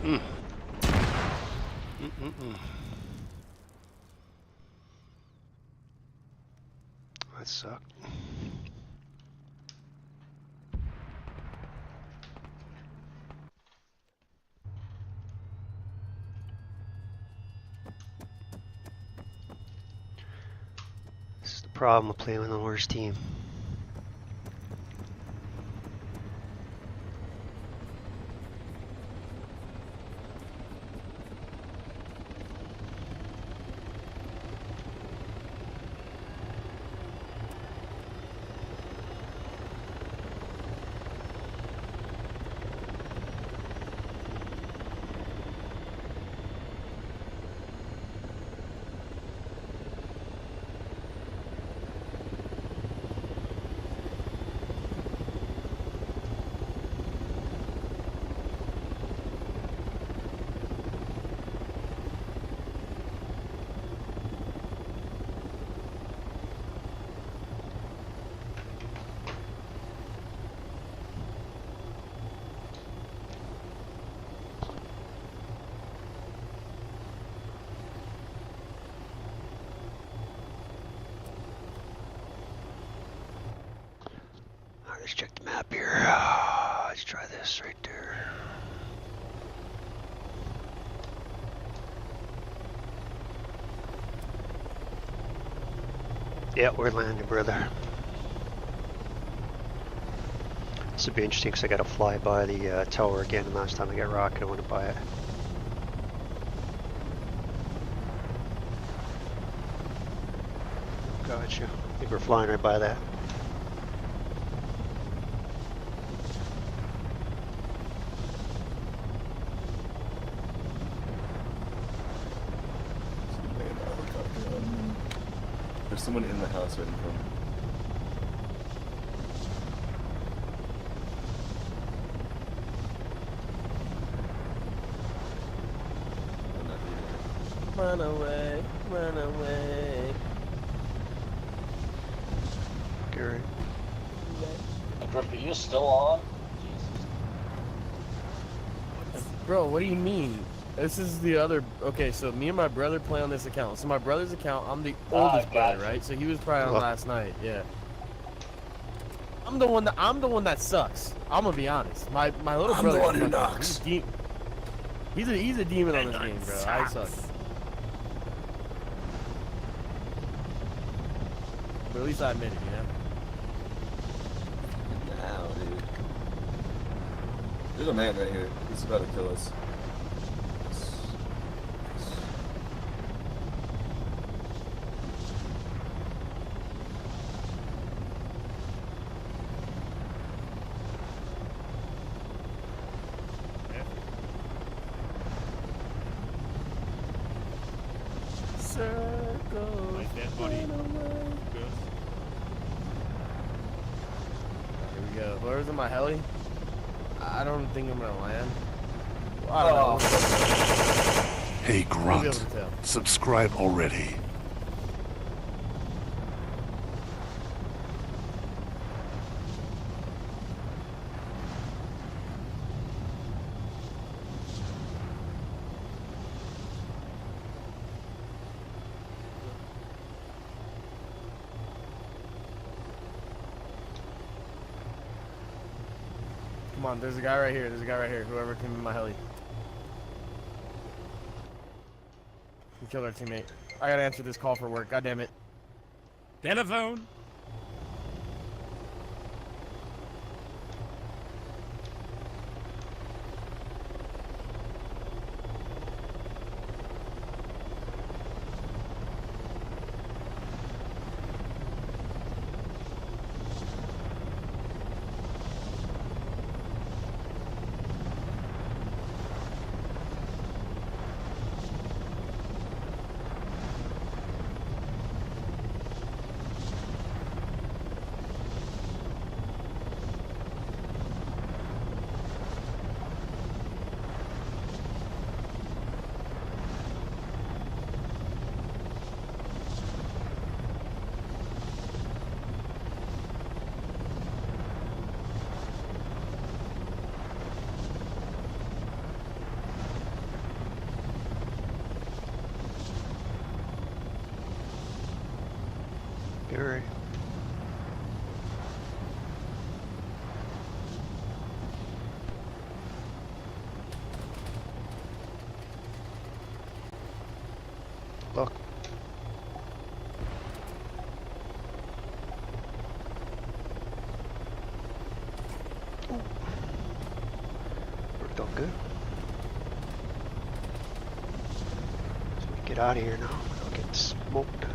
Mm. Mm-mm-mm. That sucked. This is the problem with playing with the worst team. Alright, let's check the map here. Let's try this right there. Yeah, we're landing, brother. This would be interesting because I got to fly by the tower again. And last time I got rocket, I went by it. Gotcha. I think we're flying right by that. There's someone in the house right in front. Run away, run away. Gary. Grip, are you still on? Jesus. Bro, what do you mean? This is the other. Okay, so me and my brother play on this account. So my brother's account, I'm the oldest brother, gotcha. right? So he was probably on last night. Yeah. I'm the one that sucks. I'm gonna be honest. My little brother. I'm the one who knocks. He's a demon on this game, bro. I suck. But at least I admit it, you know. Now, dude. There's a man right here. He's about to kill us. Circle. Nice dead body. Good. Here we go. Where's in my heli? I don't think I'm gonna land. Well, I don't know. Hey We'll be Grunt, able to tell. subscribe already. Come on, there's a guy right here. There's a guy right here. Whoever came in my heli. We killed our teammate. I gotta answer this call for work. God damn it. Telephone. Get ready. Look. Ooh. Worked out good. So we get out of here now. I'll get smoked.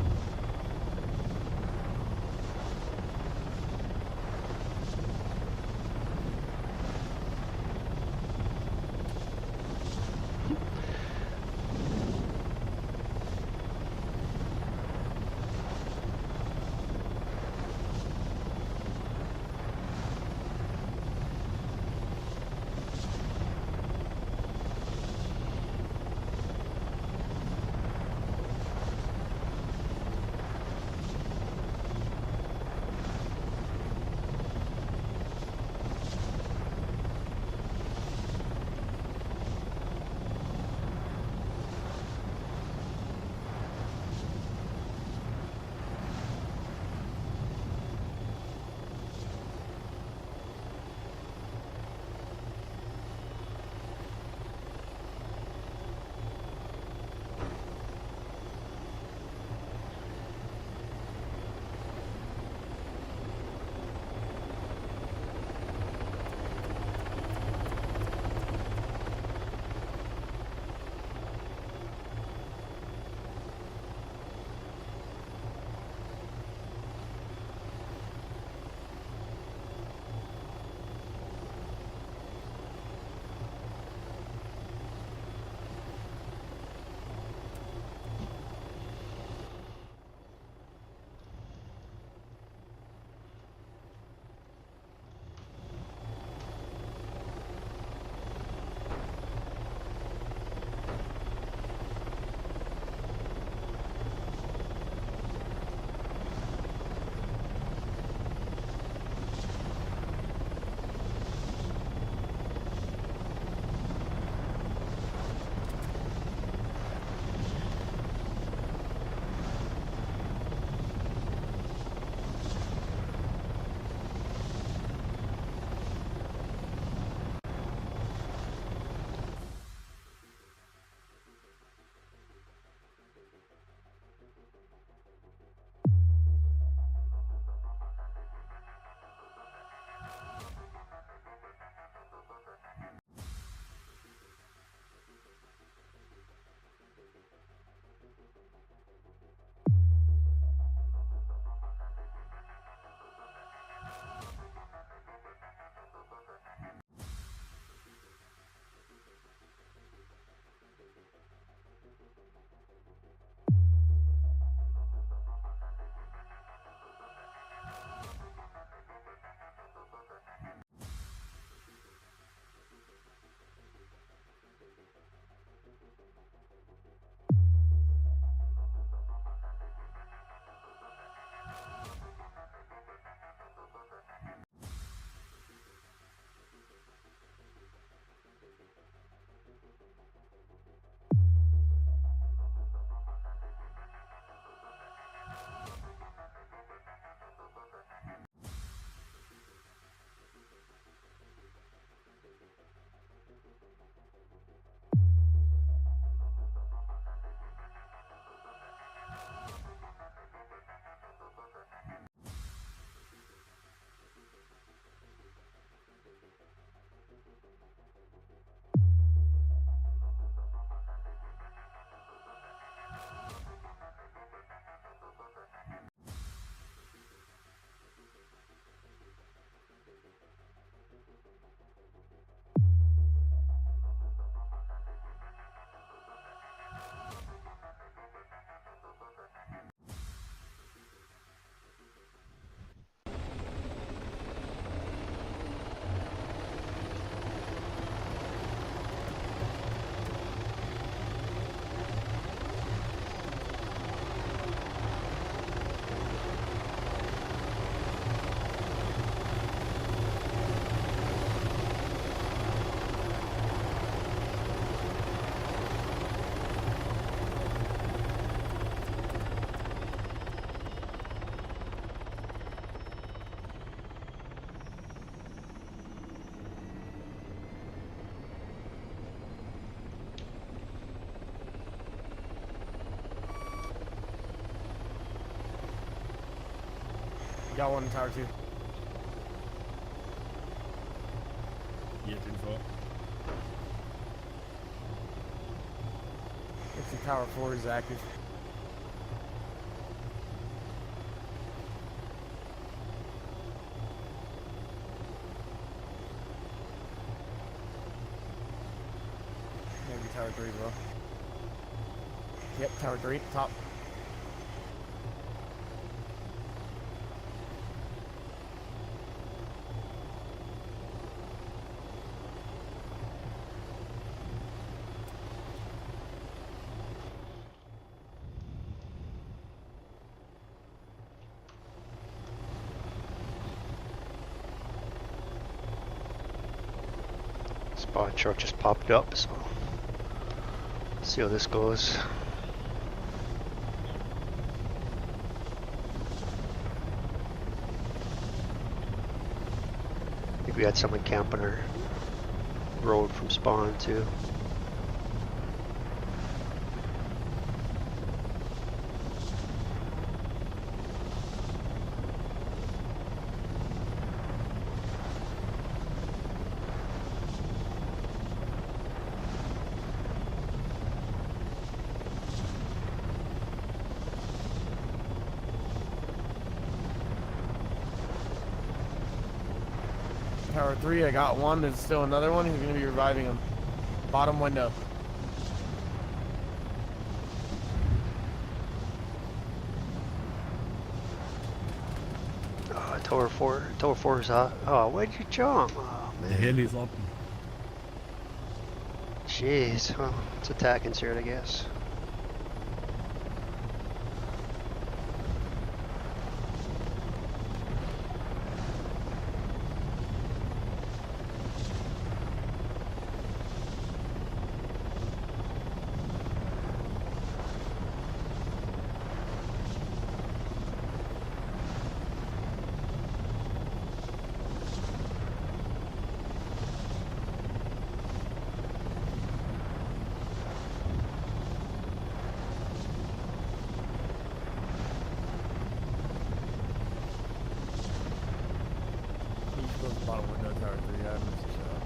Got one in tower 2. Get info. It's in tower 4 is active. Maybe tower 3 as well. Yep, tower 3, top. Spawn truck just popped up, so let's see how this goes. I think we had someone camping our road from spawn too. Tower 3, I got one. There's still another one. He's going to be reviving him. Bottom window. Tower 4. Tower 4 is hot. Oh, where'd you jump? Oh, The man. hell is up. Jeez. Well, it's attacking here, I guess. He's close to bottom window, tower 3. I missed the shot.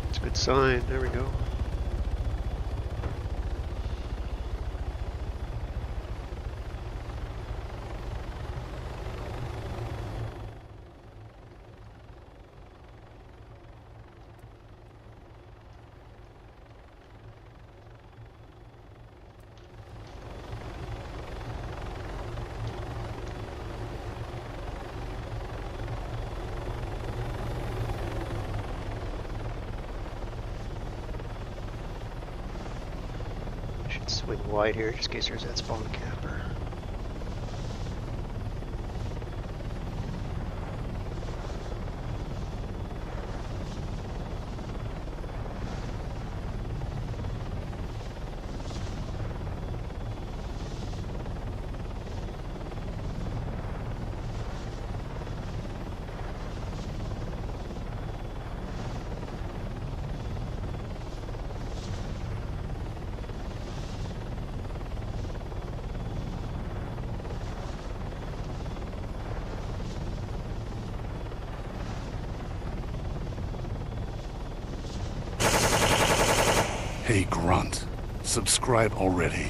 It's a good sign. There we go. Should swing wide here just in case there's that spawn camper. Hey Grunt, subscribe already.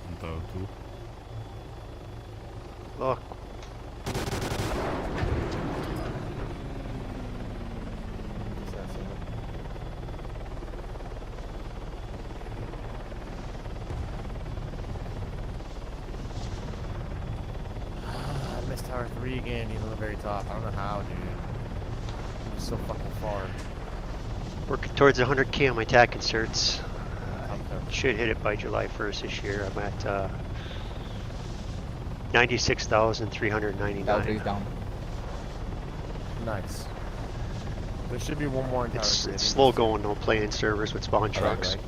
On tower 2. Look. I missed tower 3 again. He's on the very top. I don't know how, dude. so fucking far. Working towards 100K on my tack inserts. Okay. Should hit it by July 1st this year. I'm at 96,399. down. Nice. There should be one more in tower. It's slow going though, playing servers with spawn trucks. Right.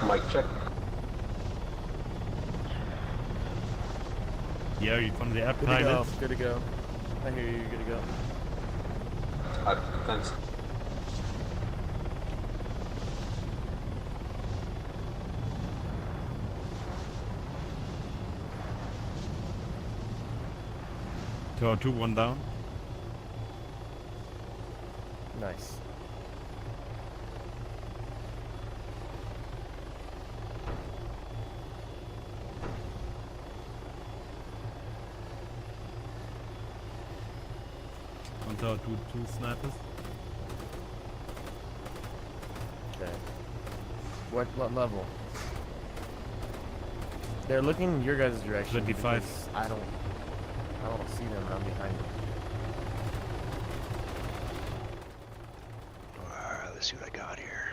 Mic check. Yeah, you from the air Good to go. pilot. Good to go. I hear you. Good to go. Thanks. Tower 2, 1 down. Nice. On Tower 2, 2 snipers. Okay. What level? They're looking in your guys' direction. 25. because I don't see them. I'm behind them. Alright, let's see what I got here.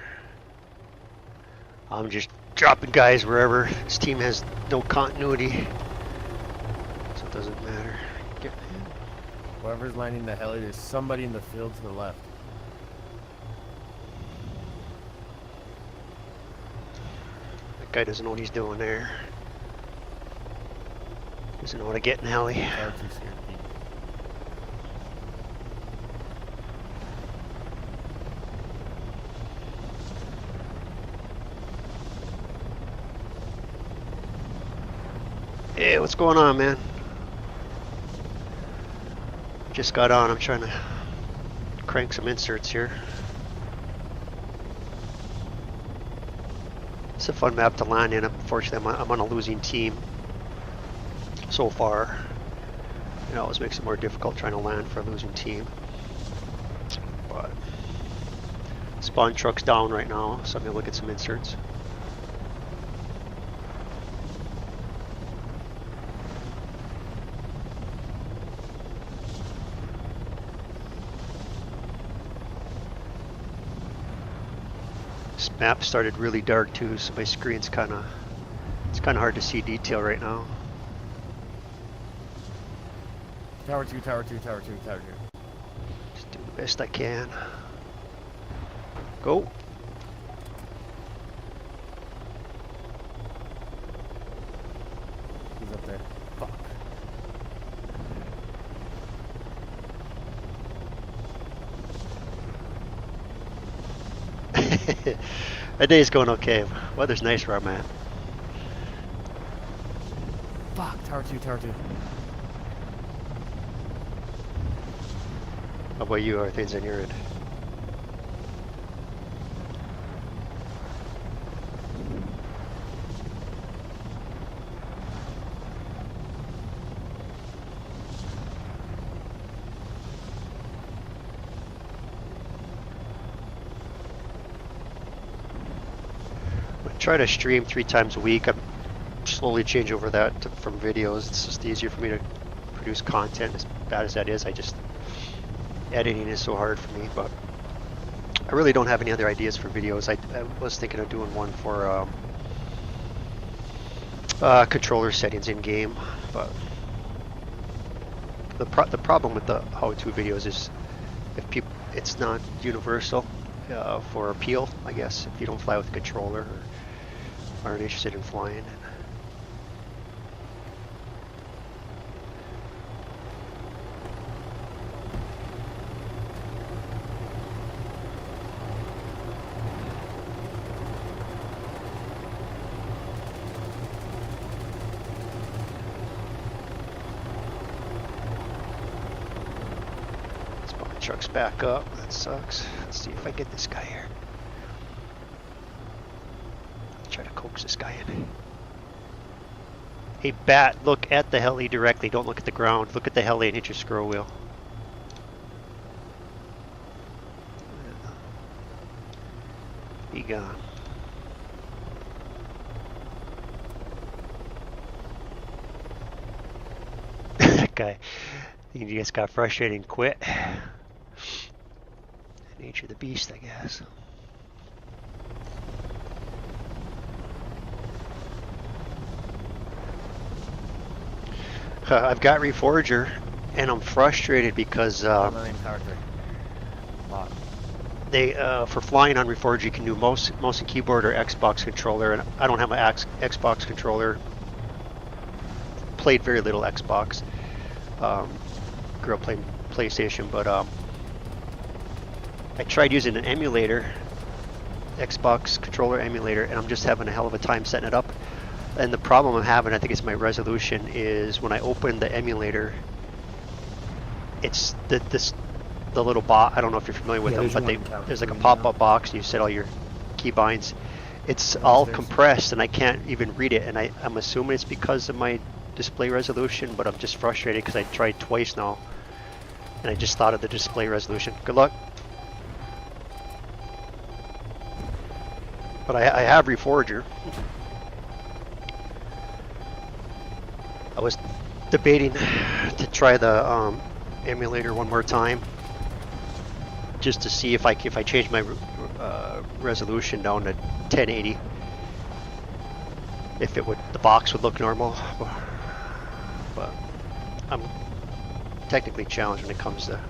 I'm just dropping guys wherever. This team has no continuity, so it doesn't matter. Get Whoever's landing the heli, there's somebody in the field to the left. That guy doesn't know what he's doing there. Doesn't know how to get in heli. Tower 2 scared deep. Hey, what's going on, man? Just got on. I'm trying to crank some inserts here. It's a fun map to land in. Unfortunately, I'm on a losing team so far. It always makes it more difficult trying to land for a losing team. But spawn truck's down right now, so I'm gonna look at some inserts. This map started really dark too, so my screen's kind of hard to see detail right now. Tower 2, Tower 2, Tower 2, Tower 2. Just do the best I can. Go. He's up there. Fuck. That day's going okay. Weather's nice where I'm at. Fuck. Tower 2, Tower 2. How about you? Are things on your end? I try to stream 3 times a week. I'm slowly change over that from videos. It's just easier for me to produce content. As bad as that is, editing is so hard for me, but I really don't have any other ideas for videos. I was thinking of doing one for controller settings in game, but the problem with the how-to videos is if people, it's not universal for appeal, I guess. If you don't fly with a controller or aren't interested in flying. Truck's back up. That sucks. Let's see if I get this guy here. Try to coax this guy in. Hey, Bat, look at the heli directly. Don't look at the ground. Look at the heli and hit your scroll wheel. gone? That guy, he just got frustrated and quit. Nature of the beast, I guess. I've got Reforger, and I'm frustrated because they for flying on Reforger you can do mouse and keyboard or Xbox controller, and I don't have my Xbox controller. Played very little Xbox. Grew up playing PlayStation, but I tried using an emulator, Xbox controller emulator, and I'm just having a hell of a time setting it up. And the problem I'm having, I think it's my resolution, is when I open the emulator, it's the little box. I don't know if you're familiar with them, but there's like a pop-up box. You set all your keybinds. It's all compressed, and I can't even read it. And I'm assuming it's because of my display resolution, but I'm just frustrated because I tried twice now, and I just thought of the display resolution. Good luck. But I have Reforger. I was debating to try the emulator one more time, just to see if I change my resolution down to 1080, if the box would look normal. But I'm technically challenged when it comes to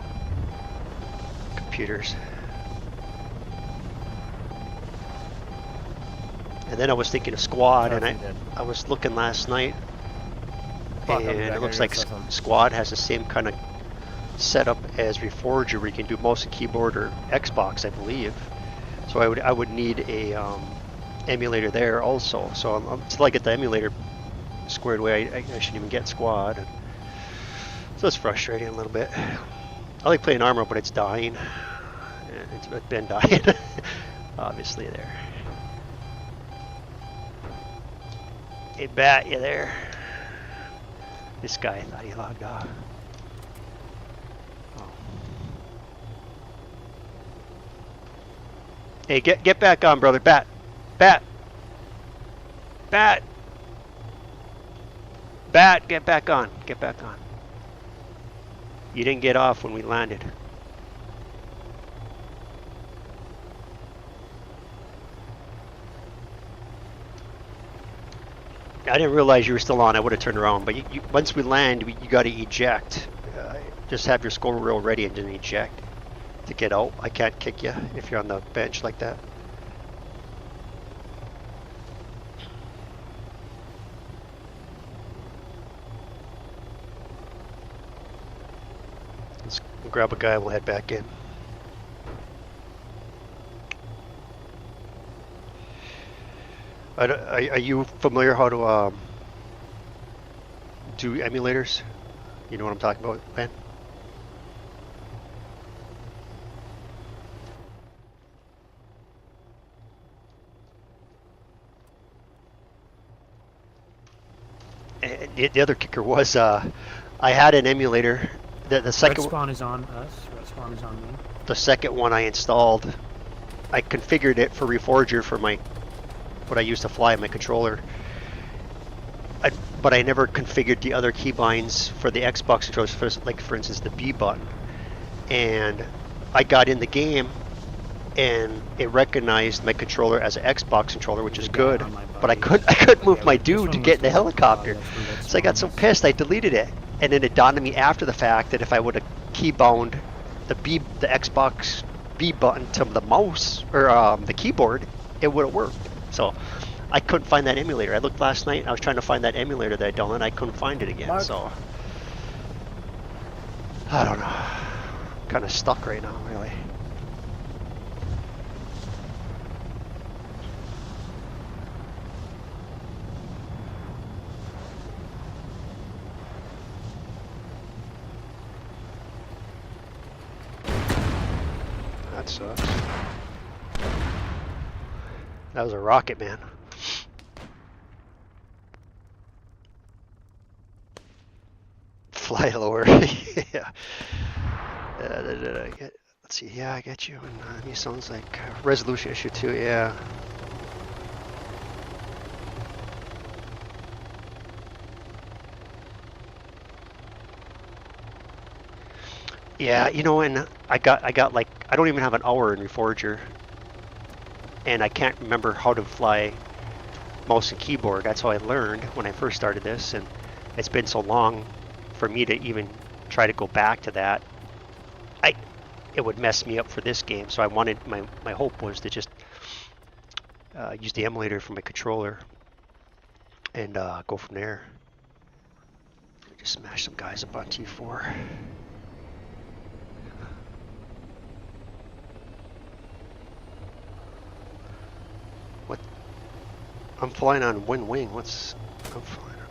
computers. And then I was thinking of Squad, and I was looking last night, and it looks like Squad has the same kind of setup as Reforger, where you can do mouse and keyboard or Xbox, I believe. So I would need a emulator there also. So until I get the emulator squared away, I shouldn't even get Squad. And so it's frustrating a little bit. I like playing ARMA, but it's dying. It's been dying, obviously there. Hey, Bat, you there? This guy thought he logged off. Oh. Hey, get back on, brother. Bat, Bat, Bat, Bat, get back on. Get back on. You didn't get off when we landed. I didn't realize you were still on. I would have turned around, but once we land, you got to eject. Just have your scroll wheel ready and then eject to get out. I can't kick you if you're on the bench like that. Let's grab a guy and we'll head back in. Are you familiar how to do emulators? You know what I'm talking about, Ben? And the other kicker was I had an emulator. The second Red spawn is on us. Red spawn is on me. The second one I installed, I configured it for Reforger for what I used to fly my controller. But I never configured the other keybinds for the Xbox controllers, like for instance the B button. And I got in the game and it recognized my controller as an Xbox controller, which is good. But I couldn't move my dude to get in the helicopter. So I got so pissed I deleted it. And then it dawned on me after the fact that if I would have keybound the Xbox B button to the mouse or the keyboard, it would have worked. So I couldn't find that emulator. I looked last night and I was trying to find that emulator that I downloaded and I couldn't find it again. So I don't know. I'm kind of stuck right now, really. That sucks. That was a rocket, man. Fly lower. Yeah. Let's see. Yeah, I get you. And he sounds like resolution issue too. Yeah. Yeah, you know, and I got like I don't even have an hour in Reforger, and I can't remember how to fly mouse and keyboard. That's how I learned when I first started this, and it's been so long for me to even try to go back to that. It would mess me up for this game, so I wanted my hope was to just use the emulator for my controller and go from there. Just smash some guys up on T4. What? I'm flying on Wing. I'm flying on.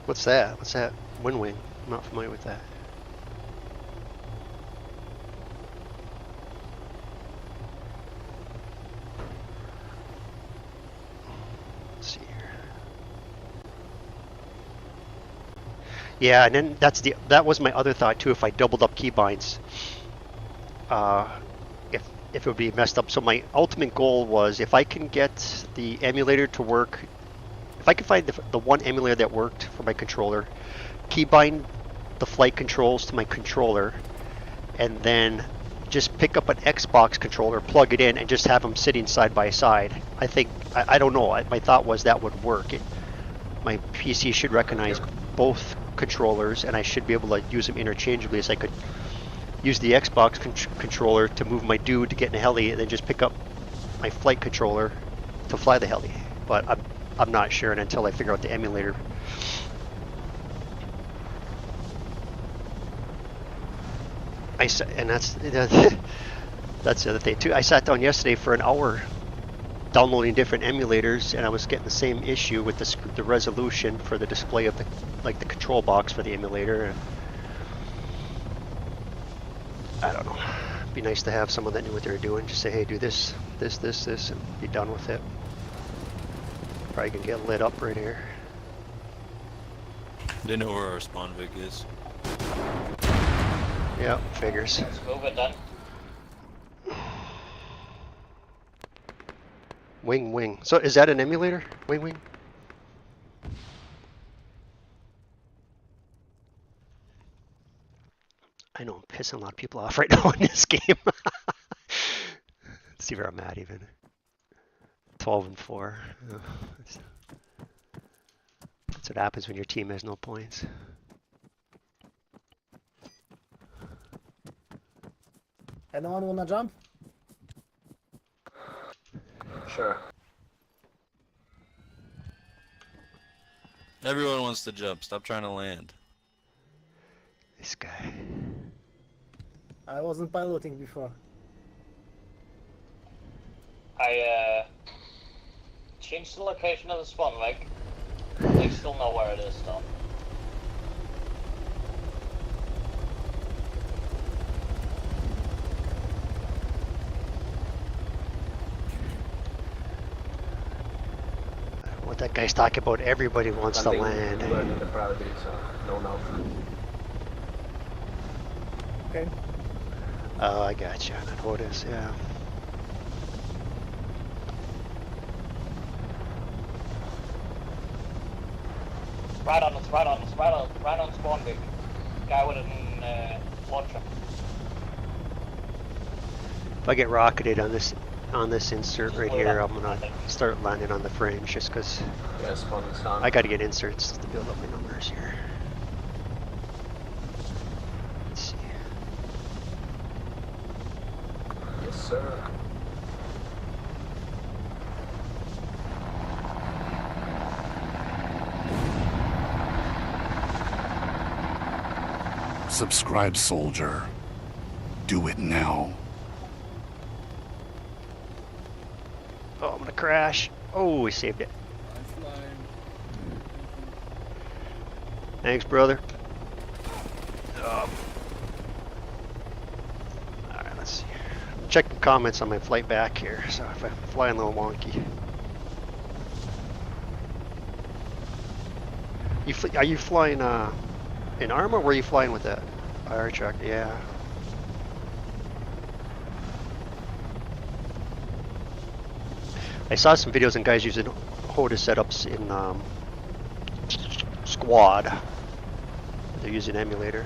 What's that? What's that? Wing. I'm not familiar with that. Let's see here. Yeah, and then that was my other thought too. If I doubled up keybinds, if it would be messed up. So my ultimate goal was if I can get the emulator to work, if I can find the one emulator that worked for my controller, keybind the flight controls to my controller, and then just pick up an Xbox controller, plug it in, and just have them sitting side by side. I think, I don't know, my thought was that would work. My PC should recognize both controllers, and I should be able to use them interchangeably, so I could use the Xbox controller to move my dude to get in a heli, and then just pick up my flight controller to fly the heli. But I'm not sure, and until I figure out the emulator. And that's the other thing too. I sat down yesterday for an hour downloading different emulators, and I was getting the same issue with the resolution for the display of the control box for the emulator. And I don't know. It'd be nice to have someone that knew what they were doing. Just say, hey, do this, and be done with it. Probably gonna get lit up right here. They know where our spawn vig is. Yeah, figures. Let's move it then. Wing. So is that an emulator? Wing. I know I'm pissing a lot of people off right now in this game. Let's see where I'm at even. 12-4. That's what happens when your team has no points. Anyone wanna jump? Sure. Everyone wants to jump. Stop trying to land. This guy. I wasn't piloting before. I changed the location of the spawn leg. They still know where it is though. What that guy's talking about, everybody wants to land. The priority, so no. Okay. Oh, I got you. That's what it is, yeah. Right on spawn big. Guy with an launcher. If I get rocketed on this insert right here, I'm gonna start landing on the fringe just because Yeah, spawn is done. I gotta get inserts to build up my numbers here. Let's see. Yes, sir. Subscribe, soldier. Do it now. Oh, I'm gonna crash. Oh, we saved it. Thanks, brother. Alright, let's see. I'm checking comments on my flight back here, so if I'm flying a little wonky. Are you flying in ARMA, or where are you flying with that? Fire truck, yeah. I saw some videos and guys using HOTA setups in Squad. They're using emulator.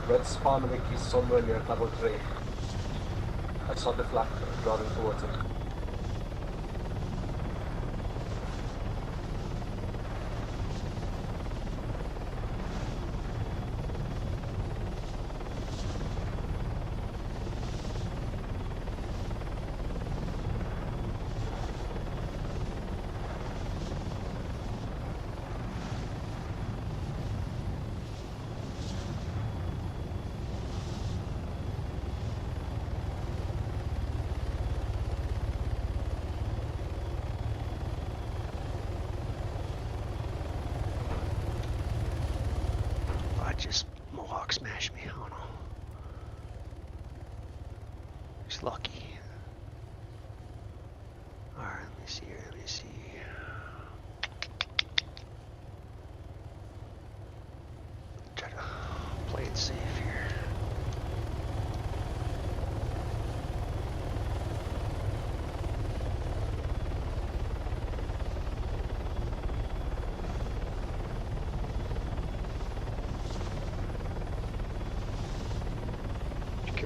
Red spawn Vic is somewhere near level 3. I saw the flag running towards it. Just Mohawk smashed me. Oh no. He's lucky. Alright, let me see here. Let me see. Try to play it safe here.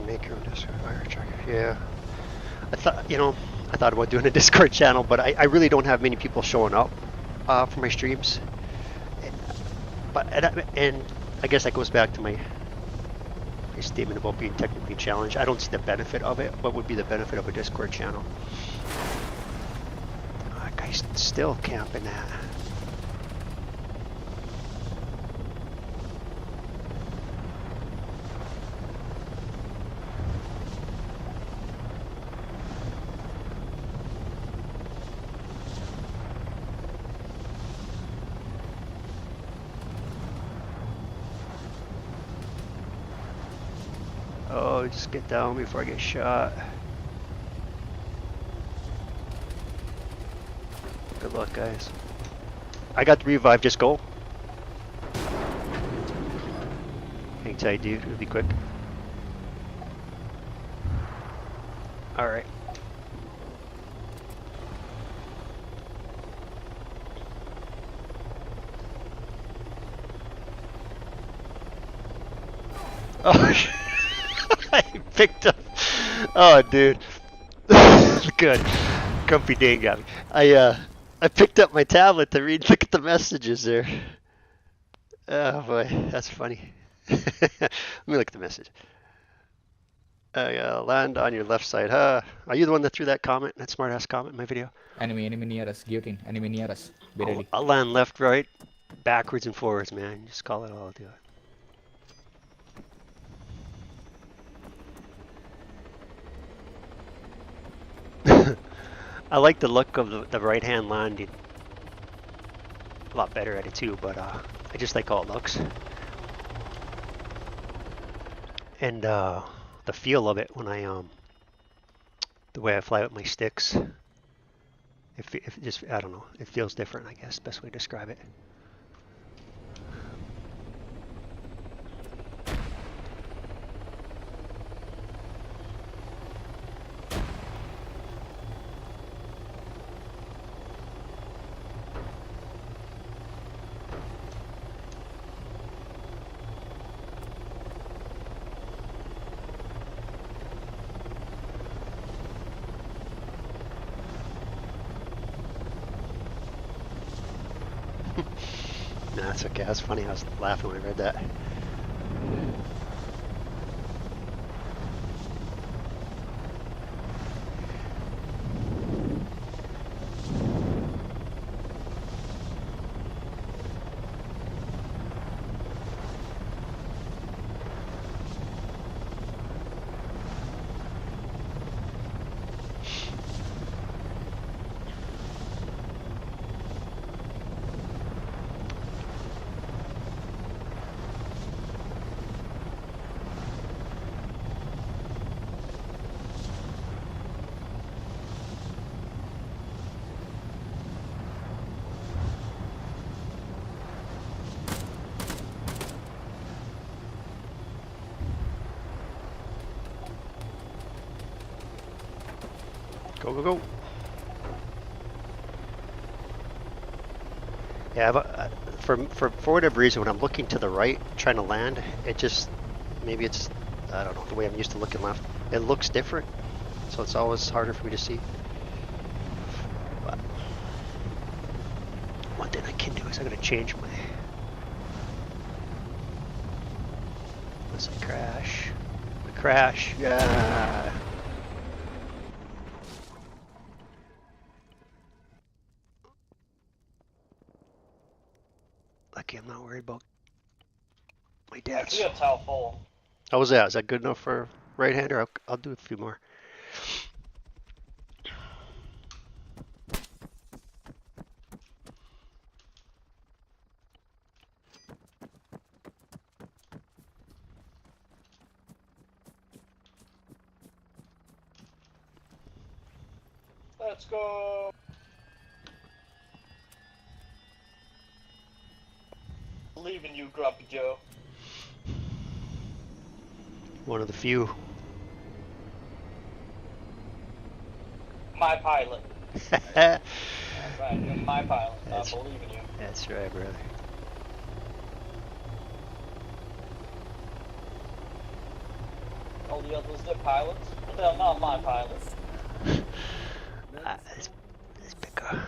Make your own Discord fire truck. Yeah, I thought about doing a Discord channel, but I really don't have many people showing up for my streams. But and I guess that goes back to my statement about being technically challenged. I don't see the benefit of it. What would be the benefit of a Discord channel? Oh, that guy's still camping that. Oh, just get down before I get shot. Good luck, guys. I got the revive, just go. Hang tight, dude. It'll be quick. Alright. Oh, I picked up. Oh, dude. Good. Comfy Dane got me. I picked up my tablet to read. Look at the messages there. Oh boy, that's funny. Let me look at the message. Land on your left side. Are you the one that threw that comment? That smart ass comment in my video? Enemy near us. Guillotine. Enemy near us. Be ready. I'll land left, right, backwards, and forwards, man. Just call it all. I'll do it. I like the look of the right hand landing. A lot better at it too, but I just like how it looks. And the feel of it when the way I fly with my sticks. If just, I don't know, it feels different, I guess, best way to describe it. No, that's okay. That's funny. I was laughing when I read that. go, go. Yeah, for whatever reason, when I'm looking to the right, trying to land, it just, maybe it's, I don't know, the way I'm used to looking left. It looks different, so it's always harder for me to see. But one thing I can do is I'm gonna change my, unless I crash. I crash, yeah! Lucky I'm not worried about my I dad's. see a towel full. How was that? Is that good enough for right-hander? I'll do a few more. Let's go. Believe in you, Grumpy Joe. One of the few. My pilot. That's That's right, you're my pilot. I believe in you. right, brother. All the others, they're pilots, but they're not my pilots. Let's pick a...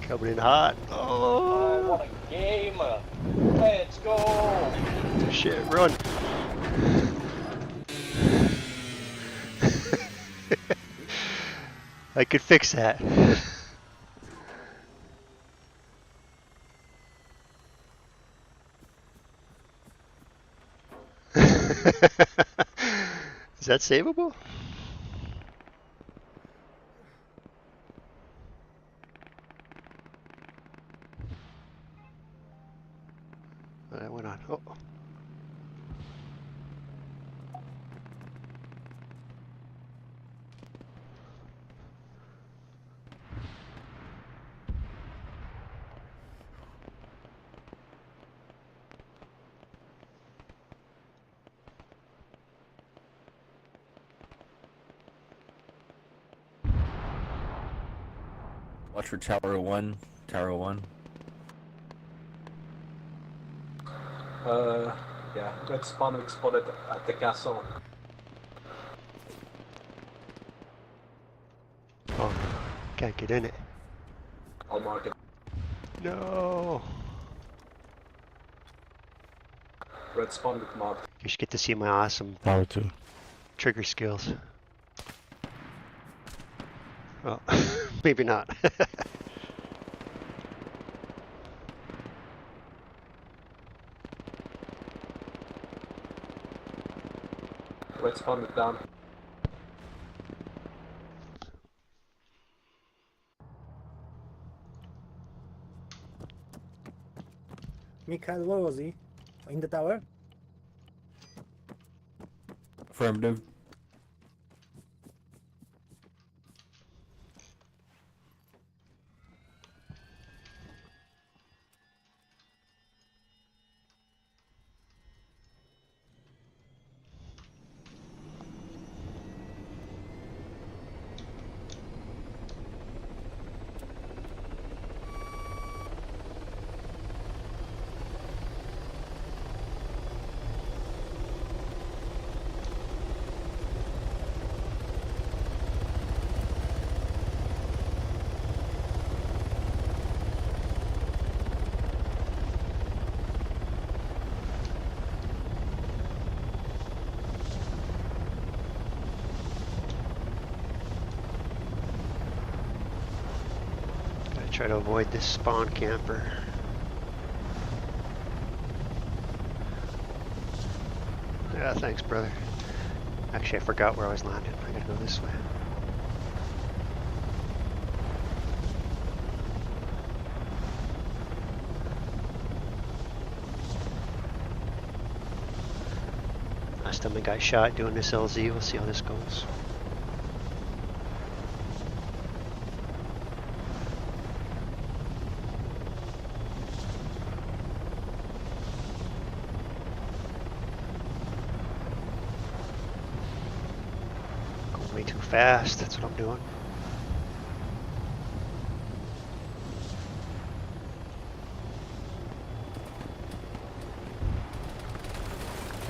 Coming in hot. Oh, Oh, what a game. Let's go. shit, run. I could fix that. Is that savable? That went on. Oh. Watch for Tower 1. Tower 1. Yeah, got spawning spotted at the castle. Oh, can't get in it. I'll mark it. No. Red spawn with marked. You should get to see my awesome Power 2. trigger skills. Well, maybe not. Red spawn with down. Mikhail, where was he? In the tower? Affirmative. Try to avoid this spawn camper. Yeah, thanks, brother. Actually, I forgot where I was landing. I gotta go this way. Last time I got shot doing this LZ, we'll see how this goes. Going way too fast, that's what I'm doing.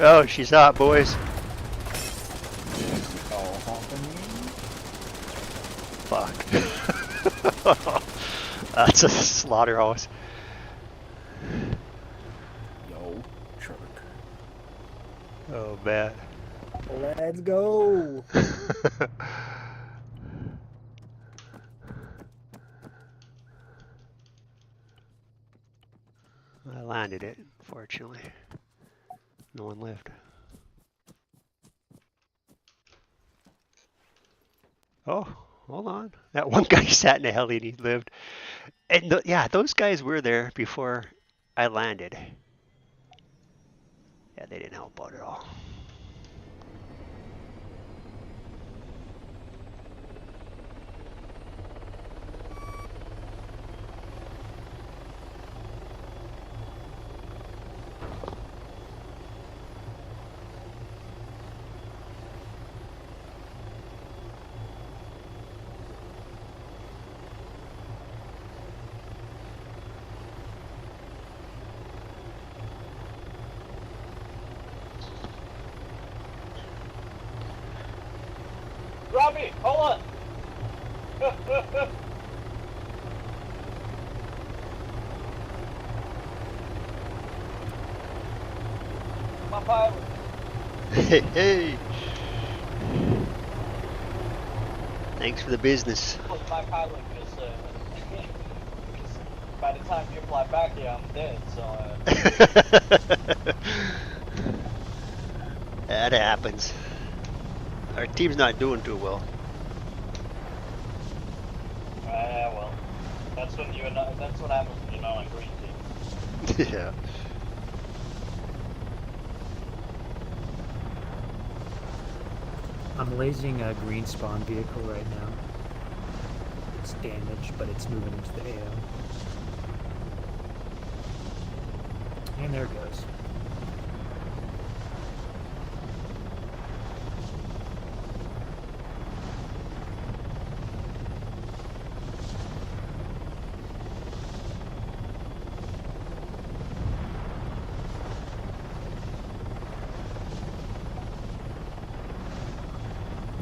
Oh, she's hot, boys. Fuck. That's a slaughterhouse. Yo, truck. Oh, man. Let's go. I landed it, fortunately. No one lived. Oh, hold on. That one guy sat in a heli and he lived. And yeah, those guys were there before I landed. Yeah, they didn't help out at all. Robbie, hold on! My pilot. Hey, hey. Thanks for the business. Was my pilot because by the time you fly back here, I'm dead. So. That happens. Our team's not doing too well. Well, that's when you're not. That's what happens when you're not on green team. Yeah. I'm lasing a green spawn vehicle right now. It's damaged, but it's moving into the AO. And there it goes.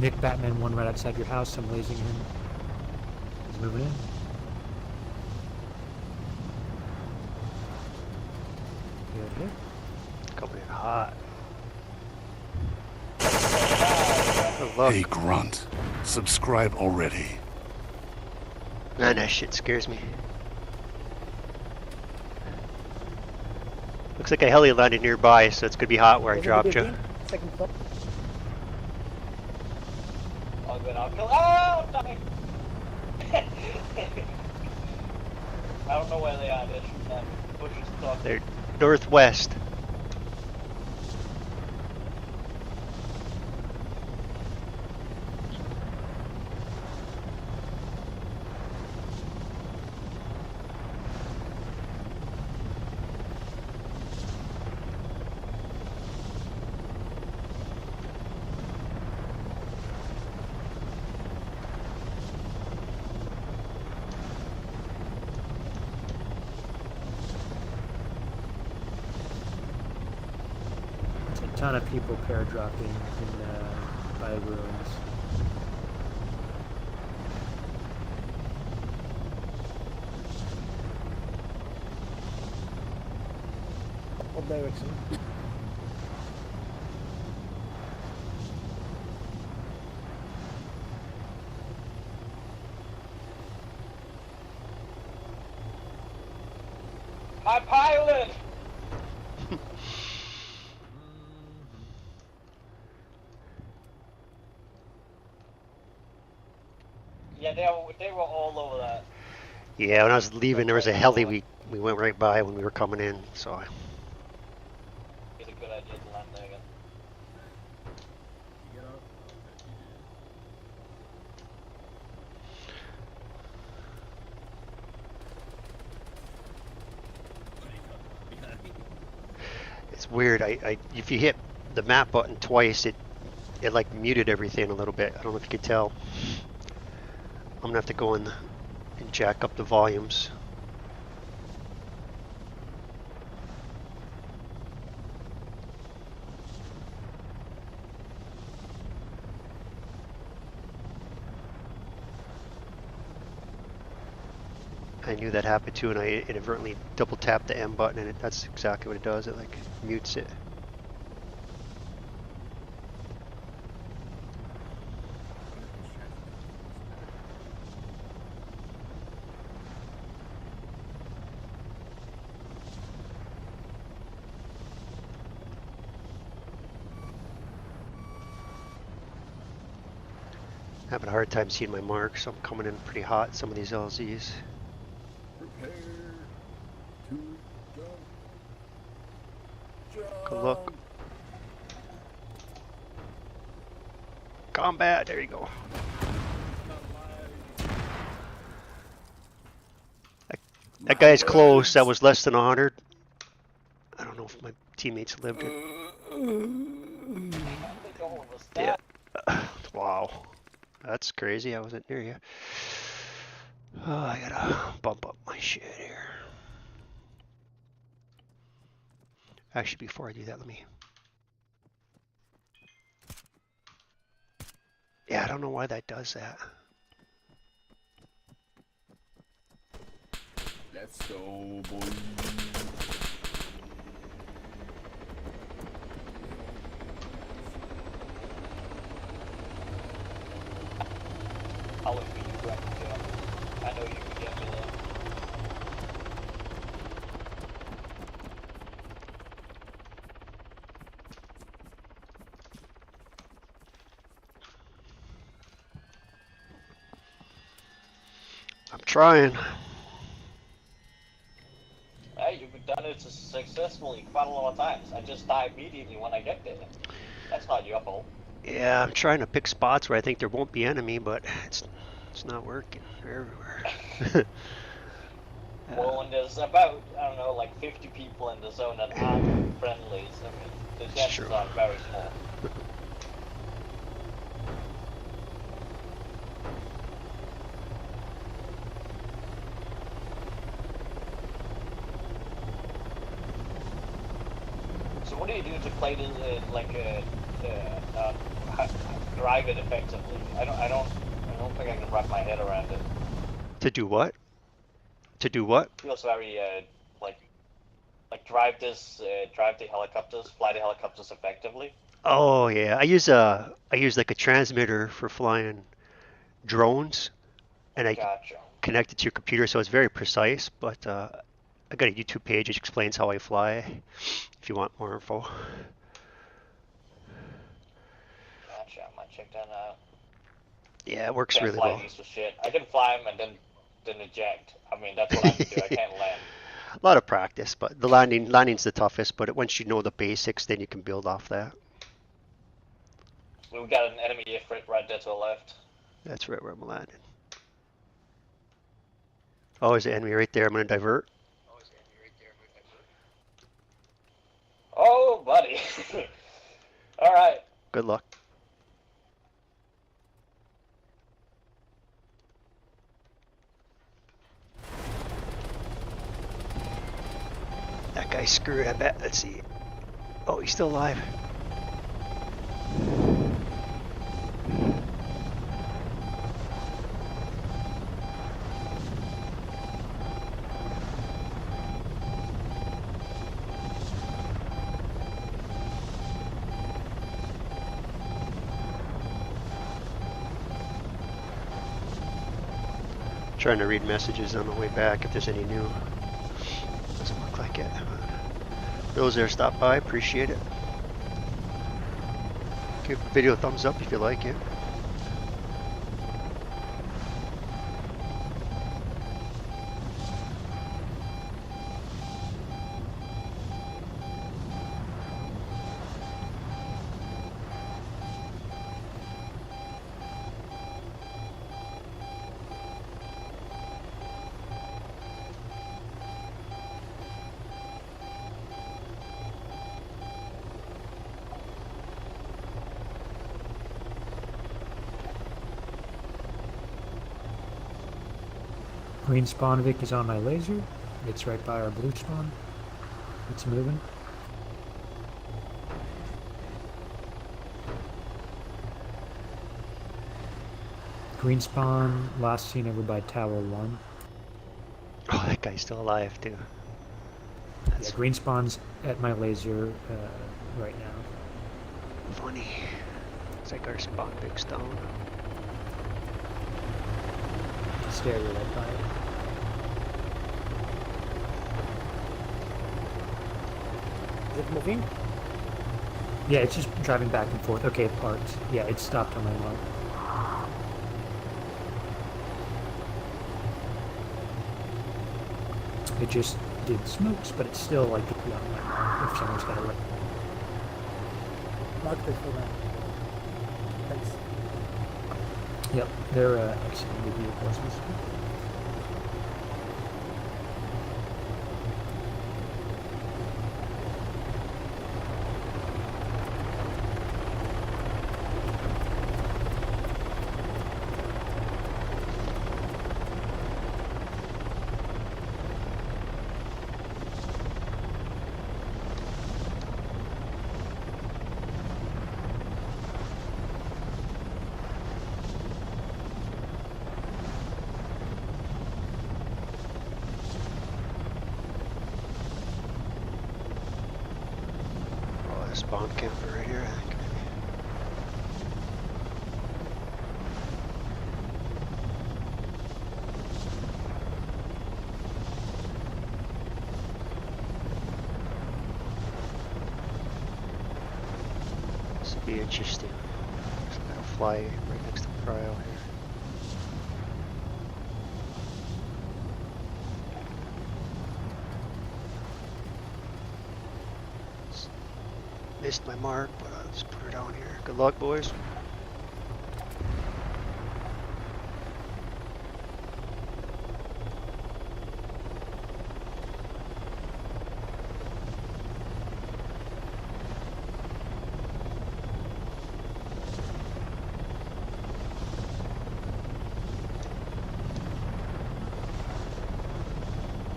Nick Batman, one right outside your house. I'm lasing him. He's moving in. Good hit. Coming in hot. Oh, look. Hey, Grunt. Subscribe already. Man, that shit scares me. Looks like a heli landed nearby, so it's gonna be hot where I dropped you. Second floor. I'll go. I'll kill. Oh, die! I don't know where they are. They're shooting at bushes stuff. They're northwest. Ton of people paradropping in by ruins. What direction? My pilot! Yeah, they were all over that. Yeah, when I was leaving, there was a heli we went right by when we were coming in, so. It's a good idea to land there again. It's weird. If you hit the map button twice, it like muted everything a little bit. I don't know if you could tell. I'm gonna have to go in and jack up the volumes. I knew that happened too, and I inadvertently double tapped the M button, and that's exactly what it does. It like mutes it. Having a hard time seeing my mark, so I'm coming in pretty hot. Some of these LZs. Good luck. Combat, there you go. That guy's close. That was less than 100. I don't know if my teammates lived it. Yeah. Wow. That's crazy. I wasn't near you. Oh, I gotta bump up my shit here. Actually, before I do that, let me... Yeah, I don't know why that does that. Let's go, boy. I'll look for you, Brett. I know you can get me there. I'm trying. Hey, you've done it successfully quite a lot of times. I just die immediately when I get there. That's not your fault. Yeah, I'm trying to pick spots where I think there won't be enemy, but it's not working. They're everywhere. Well, when there's about, I don't know, like 50 people in the zone that aren't friendlies, I mean, the chances are very small. So what do you do to play this, drive it effectively? I don't think I can wrap my head around it. To do what? To do what? Feels very like drive the helicopters, fly the helicopters effectively. Oh yeah, I use like a transmitter for flying drones, and I Gotcha. connect it to your computer, so it's very precise. But I got a YouTube page which explains how I fly. If you want more info. Gotcha. I might check that out. Yeah, it works Can't really fly well. these for shit. I can fly them and then eject. I mean, that's what I can do. I can't land. A lot of practice, but the landing's the toughest. But once you know the basics, then you can build off that. We've got an enemy Ifrit right there to the left. That's right where I'm landing. Oh, there's an enemy right there. I'm gonna divert. Oh, buddy. All right. Good luck. That guy's screwed, I bet. Let's see. Oh, he's still alive. Trying to read messages on the way back if there's any new. Doesn't look look like it. Those there stop by, appreciate it. Give the video a thumbs up if you like it. Green spawn Vic is on my laser. It's right by our blue spawn. It's moving. Green spawn, last seen over by Tower 1. Oh, that guy's still alive too. Yeah, green spawn's at my laser right now. Funny. It's like our spawn big stone. Stay right by it. Is it moving? Yeah, it's just driving back and forth. Okay, it parked. Yeah, it stopped on my mark. It just did smokes, but it's still like beyond my mark if someone's got it right. Marked it for that. Thanks. Yep, they're exiting the vehicle as we speak. Spawn camper right here, I think. This will be interesting. Just gotta fly right next to the cryo here. Missed my mark, but I'll just put her down here. Good luck, boys.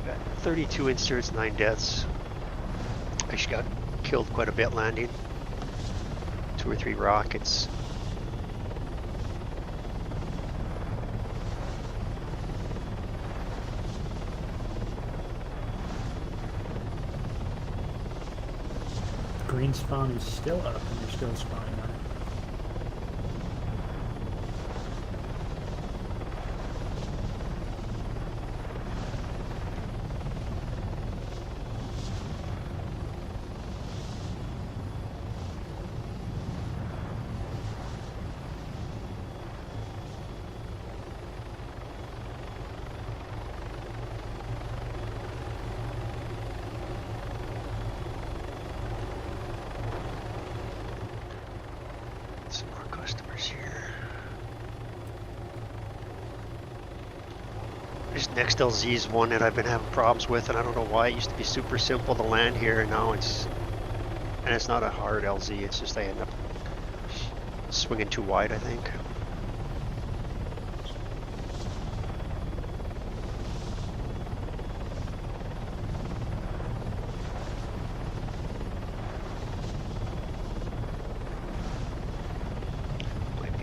Got 32 inserts, 9 deaths. Actually got killed quite a bit landing. 2 or 3 rockets. Green spawn is still up and they're still spawning on it. Some more customers here. This next LZ is one that I've been having problems with, and I don't know why. It used to be super simple to land here, and now it's not a hard LZ. It's just I end up swinging too wide, I think.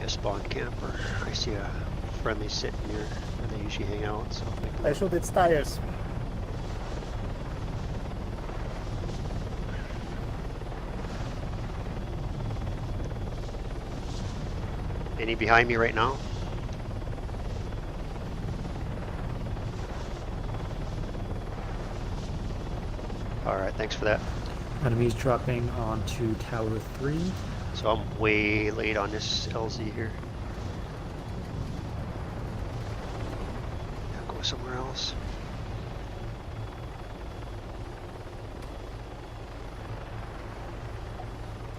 Spawn camper. I see a friendly sitting here where they usually hang out, so I shoot its tires. Any behind me right now? Alright, thanks for that. Enemies dropping onto Tower 3. So I'm way late on this LZ here. I'll go somewhere else.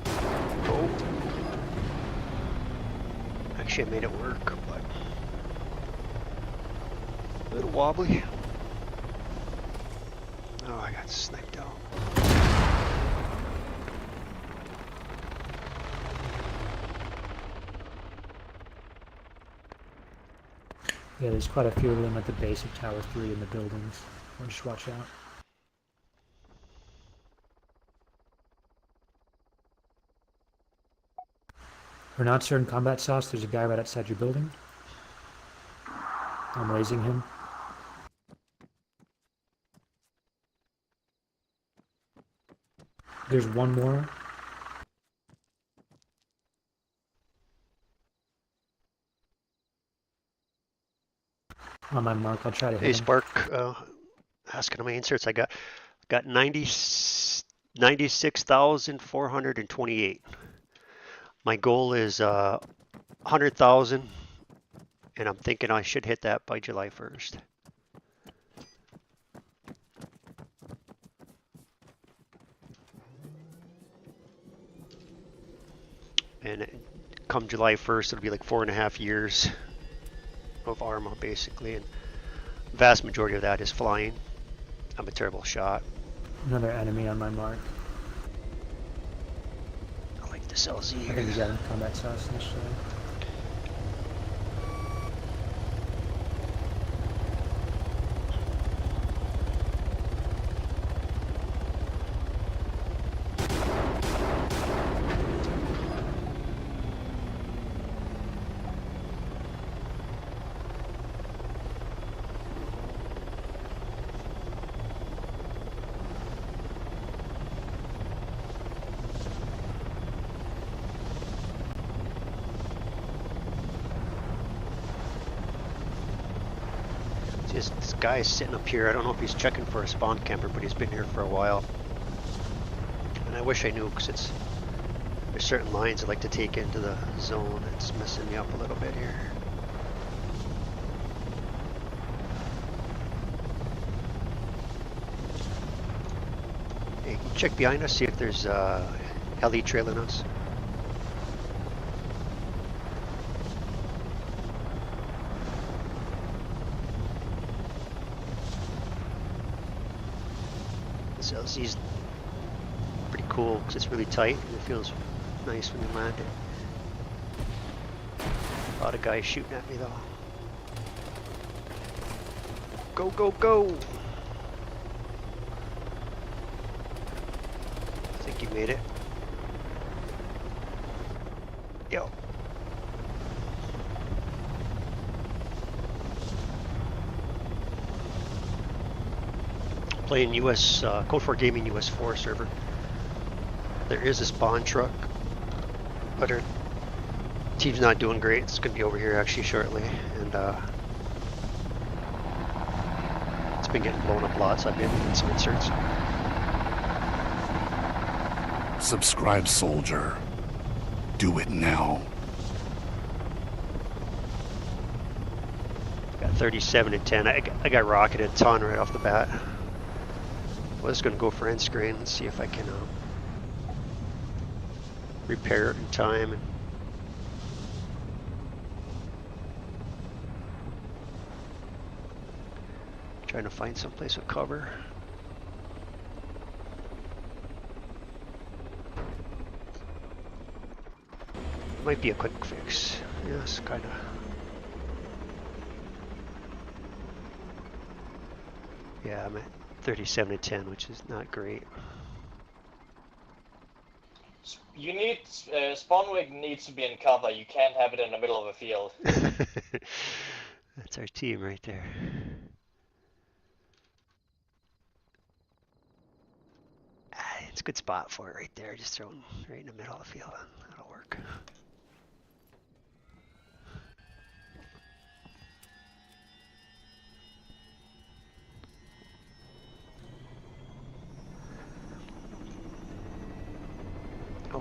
Oh. Actually, I made it work, but a little wobbly. Oh, I got sniped out. Yeah, there's quite a few of them at the base of Tower 3 in the buildings. Just watch out. We're not certain combat sauce. There's a guy right outside your building. I'm raising him. There's one more. On my mark, I'll try to hit Hey him. Spark, asking on my inserts, I got 96,428. My goal is 100,000, and I'm thinking I should hit that by July 1st. And come July 1st, it'll be like 4.5 years of ARMA basically, and vast majority of that is flying. I'm a terrible shot. Another enemy on my mark. I like this LZ I here. think he's got combat sauce initially. Just this guy is sitting up here. I don't know if he's checking for a spawn camper, but he's been here for a while. And I wish I knew, because there's certain lines I like to take into the zone. It's messing me up a little bit here. Hey, can you check behind us, see if there's heli trailing us? This LZ's pretty cool because it's really tight and it feels nice when you land it. A lot of guys shooting at me though. Go, go, go! I think you made it. Yo. Playing US, Code 4 Gaming US 4 server. There is a spawn truck, but our team's not doing great. It's going to be over here actually shortly, and it's been getting blown up lots. I've been in some inserts. Subscribe, soldier. Do it now. Got 37 and 10. I got rocketed a ton right off the bat. I was going to go for end screen and see if I can repair it in time. And trying to find someplace with cover. Might be a quick fix. Yes, kind of. Yeah, I'm at 37 and 10, which is not great. You need spawn rig needs to be in cover. You can't have it in the middle of a field. That's our team right there. It's a good spot for it right there. Just thrown right in the middle of the field. That'll work.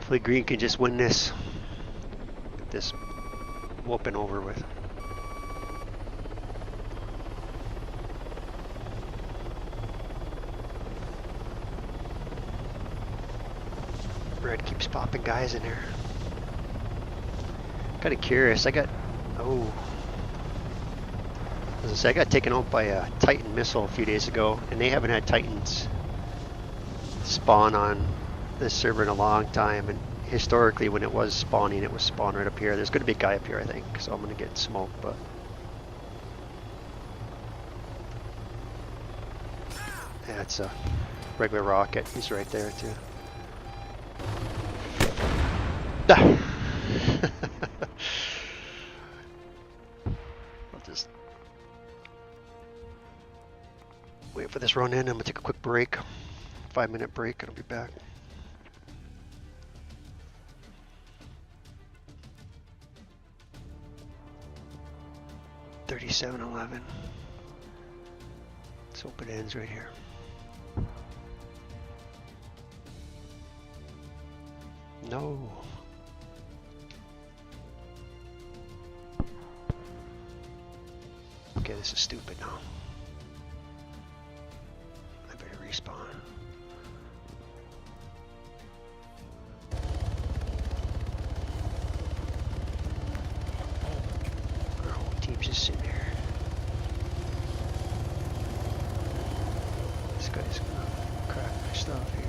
Hopefully green can just win this. Get this whooping over with. Red keeps popping guys in there. Kind of curious. I got, as I said, I got taken out by a Titan missile a few days ago, and they haven't had Titans spawn on this server in a long time. And historically, when it was spawning, it was spawned right up here. There's going to be a guy up here, I think, so I'm going to get smoked. But yeah, it's a regular rocket. He's right there too. I'll just wait for this run in. I'm gonna take a quick break, 5-minute break, and I'll be back. $37.11. Let's hope it ends right here. No. Okay, this is stupid now. I better respawn. Our whole team's just sitting there. This guy's gonna crack my stuff here.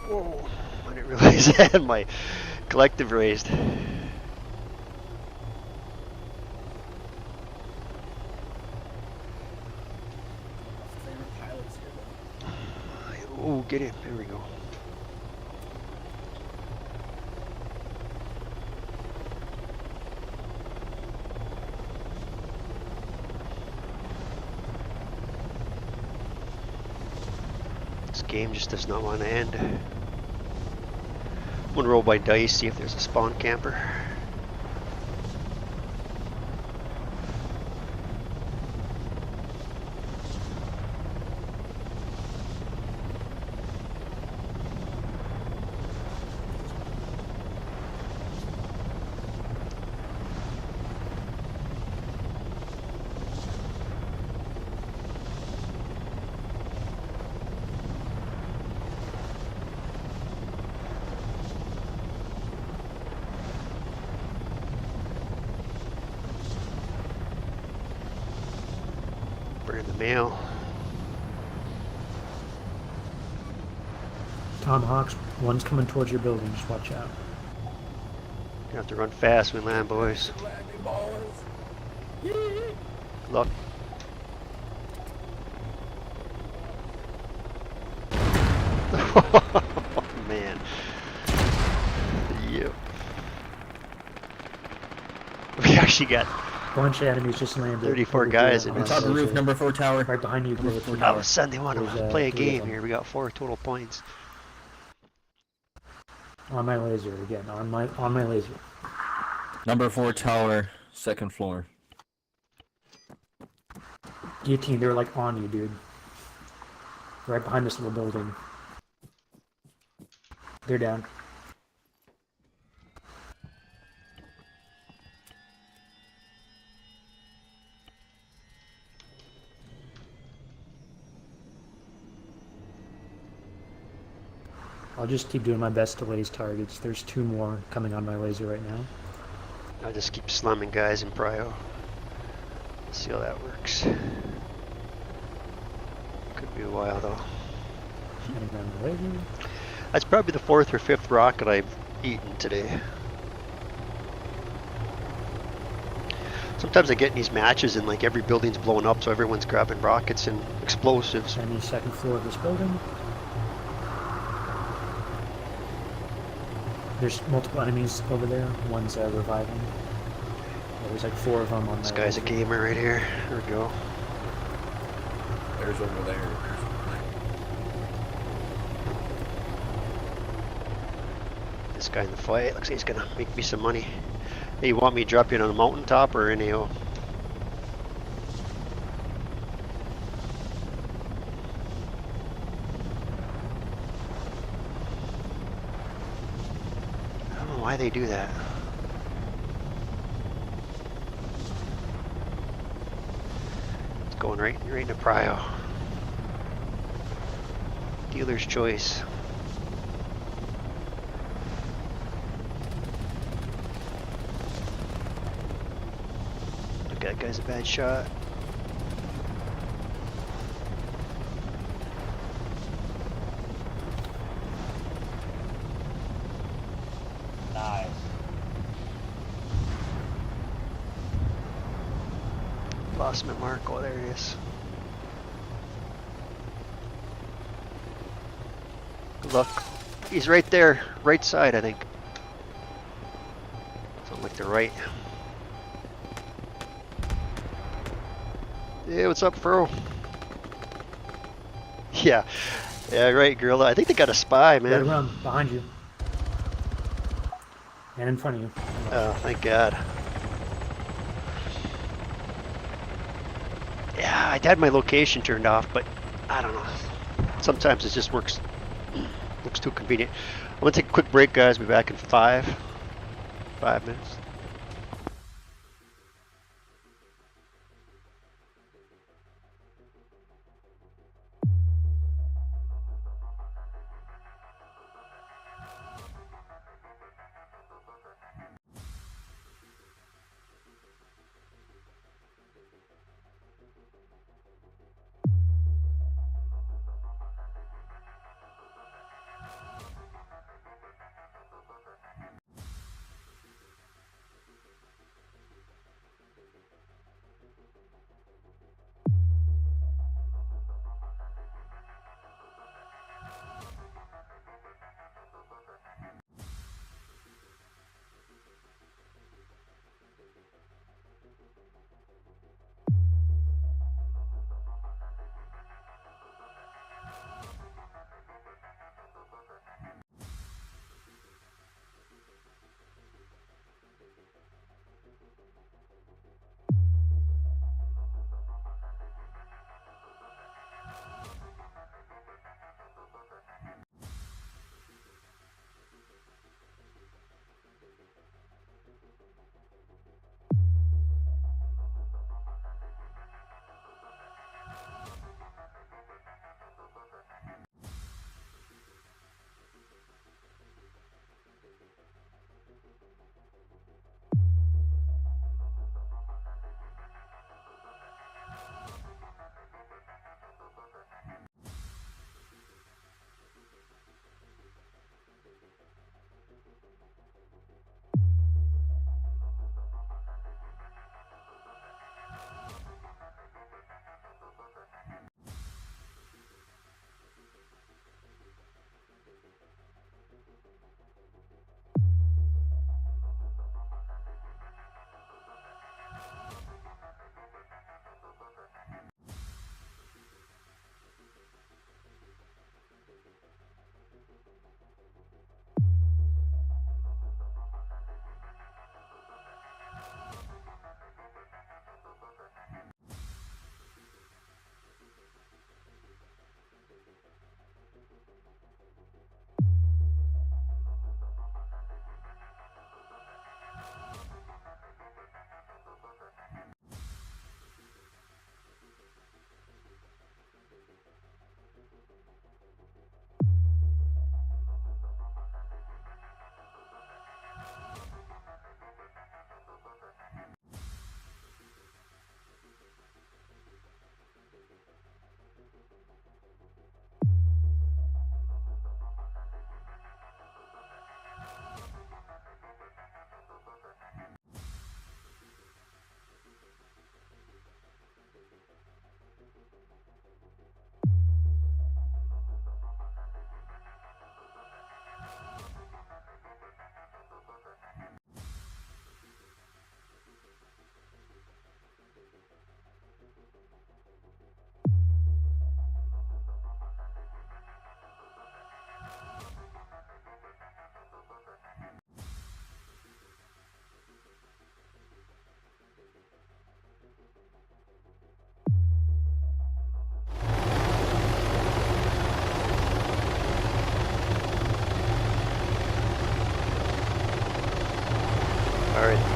Whoa, I didn't realize I had my collective raised. Oh, get him. There we go. This game just does not want to end. I'm gonna roll by dice, see if there's a spawn camper. In the mail. Tomahawks, one's coming towards your building, just watch out. You have to run fast when we land, boys. Luck. Oh, man. Yep. We actually got Bunch of enemies just landed. 34 guys in on this. top of roof, number 4 tower. Right behind you. All of a sudden they want to There's, play a 3 of game them. here. We got 4 total points. On my laser again. On my laser. Number 4 tower, 2nd floor. Guillotine, they're like on you, dude. Right behind this little building. They're down. I'll just keep doing my best to laze targets. There's 2 more coming on my laser right now. I just keep slamming guys in prio. See how that works. Could be a while though. Heading down the laser. That's probably the 4th or 5th rocket I've eaten today. Sometimes I get in these matches and like every building's blowing up, so everyone's grabbing rockets and explosives. Enemy 2nd floor of this building. There's multiple enemies over there. One's reviving. There's like 4 of them on This that. guy's a gamer right here. There we go. There's over there. this guy in the fight. Looks like he's gonna make me some money. Hey, you want me to drop you on a mountaintop or an AO? I don't know why they do that. It's going right into prio. Dealer's choice. Look, that guy's a bad shot. Nice. Lost my mark. Oh, there it is. Good luck. He's right there. Right side, I think. Something like the right. Hey, what's up, Furrow? Yeah. Yeah, right, Gorilla. I think they got a spy, You gotta man. run behind you. And in front of you. Oh, thank God. Yeah, I had my location turned off, but I don't know. Sometimes it just looks too convenient. I'm gonna take a quick break, guys. Be back in 5 minutes.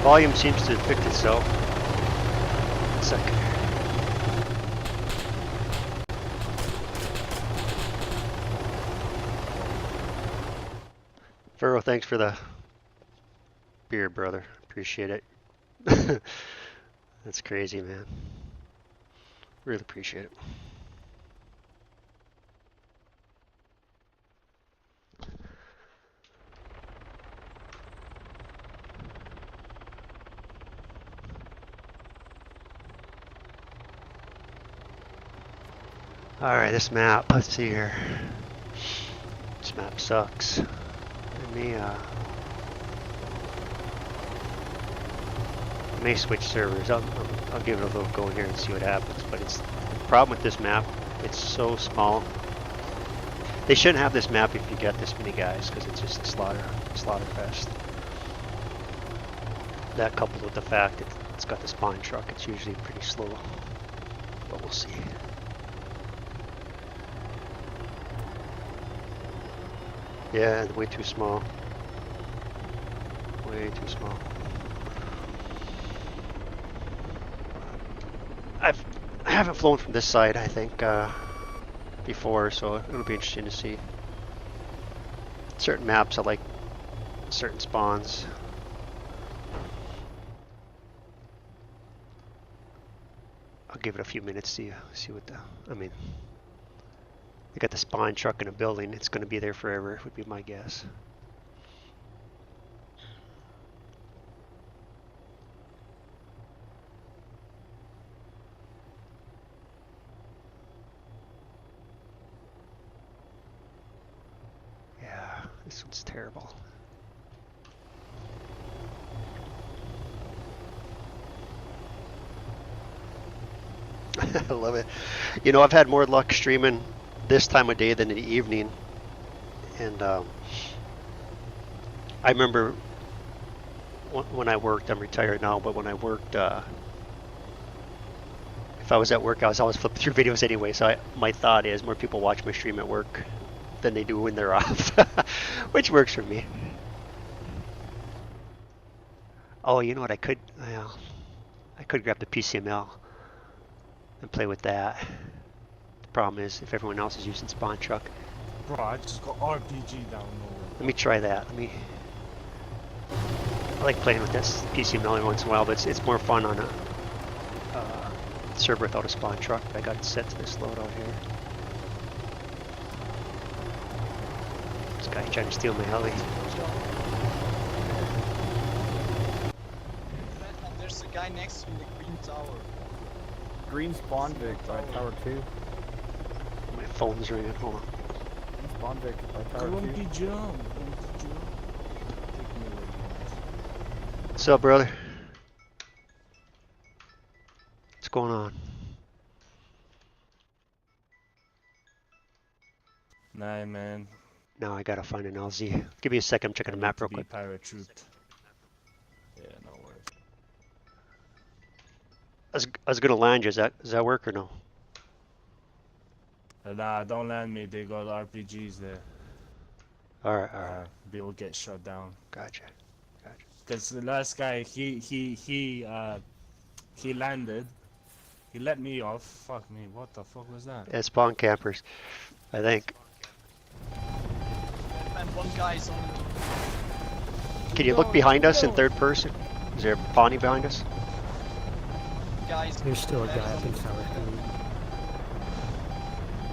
volume seems to have fixed itself. One second. Pharaoh, thanks for the beer, brother. Appreciate it. That's crazy, man. Really appreciate it. Alright, this map, let's see here. This map sucks. Let me, I may switch servers. I'll give it a little go here and see what happens. But it's the problem with this map. It's so small. They shouldn't have this map if you get this many guys, because it's just a slaughter fest. That coupled with the fact that it's got the spawn truck, it's usually pretty slow. But we'll see. Yeah, way too small. Way too small. I haven't flown from this side, I think, before, so it'll be interesting to see. Certain maps I like certain spawns. I'll give it a few minutes to see what I mean. They got the spawn truck in a building. It's going to be there forever, would be my guess. Yeah, this one's terrible. I love it. You know, I've had more luck streaming this time of day than in the evening, and I remember when I worked, I'm retired now, but when I worked, if I was at work, I was always flipping through videos anyway, so my thought is more people watch my stream at work than they do when they're off, which works for me. Oh, you know what, I could grab the PCML and play with that. Problem is, if everyone else is using spawn truck. Bro, I just got RPG down nowhere. Let me try that. I like playing with this PCML every once in a while, but it's more fun on a server without a spawn truck. I got it set to this loadout here. This guy trying to steal my heli. There's a guy next to the green tower. Green spawn Vic by Tower 2. My phone's ringing. Hold on. Green spawn Vic by Tower 2. What's up, brother? What's going on? Nah, man. Now I gotta find an LZ. Give me a second. I'm checking the map real quick. Paratrooped. Yeah, no worries. I was gonna land you. Does that work or no? Nah, don't land me. They got RPGs there. All right. They will get shot down. Gotcha. Because the last guy, he landed. He let me off. Fuck me. What the fuck was that? Yeah, spawn campers, I think. And one guy's on. Can you look behind us in third person? Is there a Bonnie behind us? Guys. There's still a guy up in tower 3.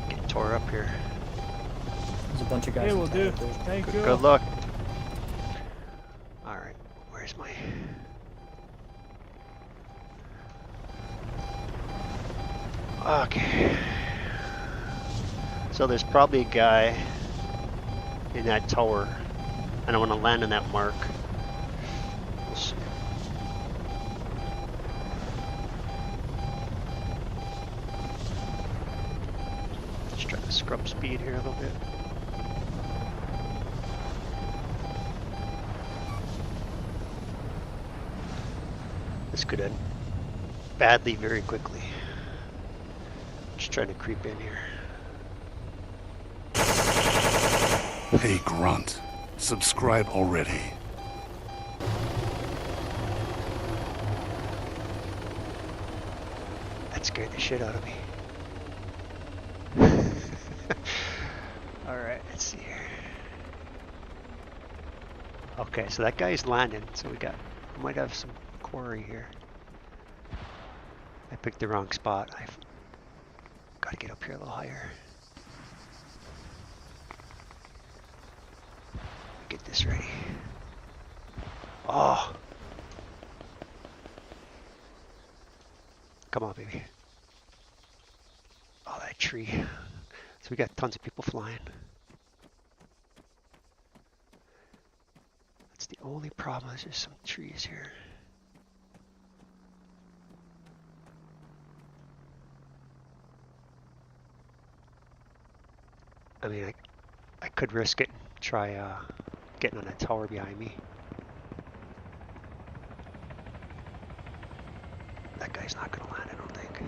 Getting tore up here. There's a bunch of guys. Hey, in will tower do. 3. Thank you. Good luck. All right, where's my? Okay. So there's probably a guy in that tower, and I want to land on that mark. We'll see. Let's try to scrub speed here a little bit. This could end badly very quickly. Just trying to creep in here. Hey, Grunt. Subscribe already. That scared the shit out of me. Alright, let's see here. Okay, so that guy's landing, so we might have some quarry here. I picked the wrong spot. I've got to get up here a little higher. Get this ready. Oh! Come on, baby. Oh, that tree. So we got tons of people flying. That's the only problem, is there's some trees here. I mean, I could risk it and try getting on that tower behind me. That guy's not gonna land, I don't think.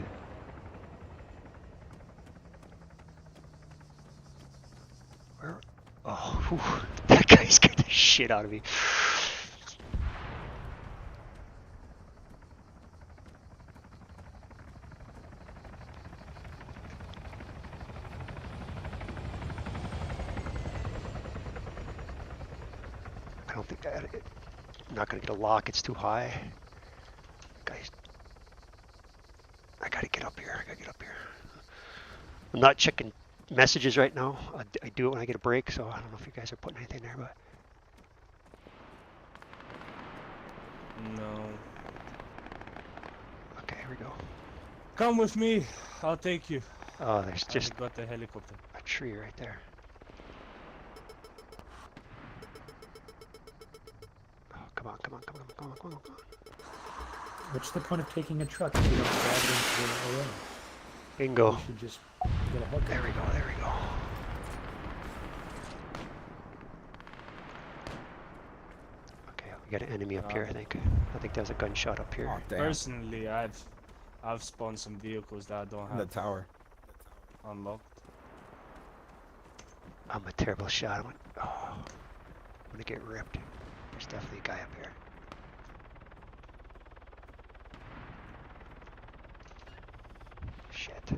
Where? Oh, whew, that guy scared the shit out of me. I don't think I'm not gonna get a lock, it's too high. Guys, I gotta get up here, I'm not checking messages right now. I do it when I get a break, so I don't know if you guys are putting anything there, but... No. Okay, here we go. Come with me. I'll take you. Oh, there's just I got the helicopter. a tree right there. Oh, come on. What's the point of taking a truck if you don't drive it into the array? Bingo. You should just get a head. There we go. Okay, we got an enemy up here, I think. I think there's a gunshot up here. Oh, damn. Personally, I've spawned some vehicles that I don't have The tower. unlocked. I'm a terrible shot. I'm gonna get ripped. There's definitely a guy up here. Shit.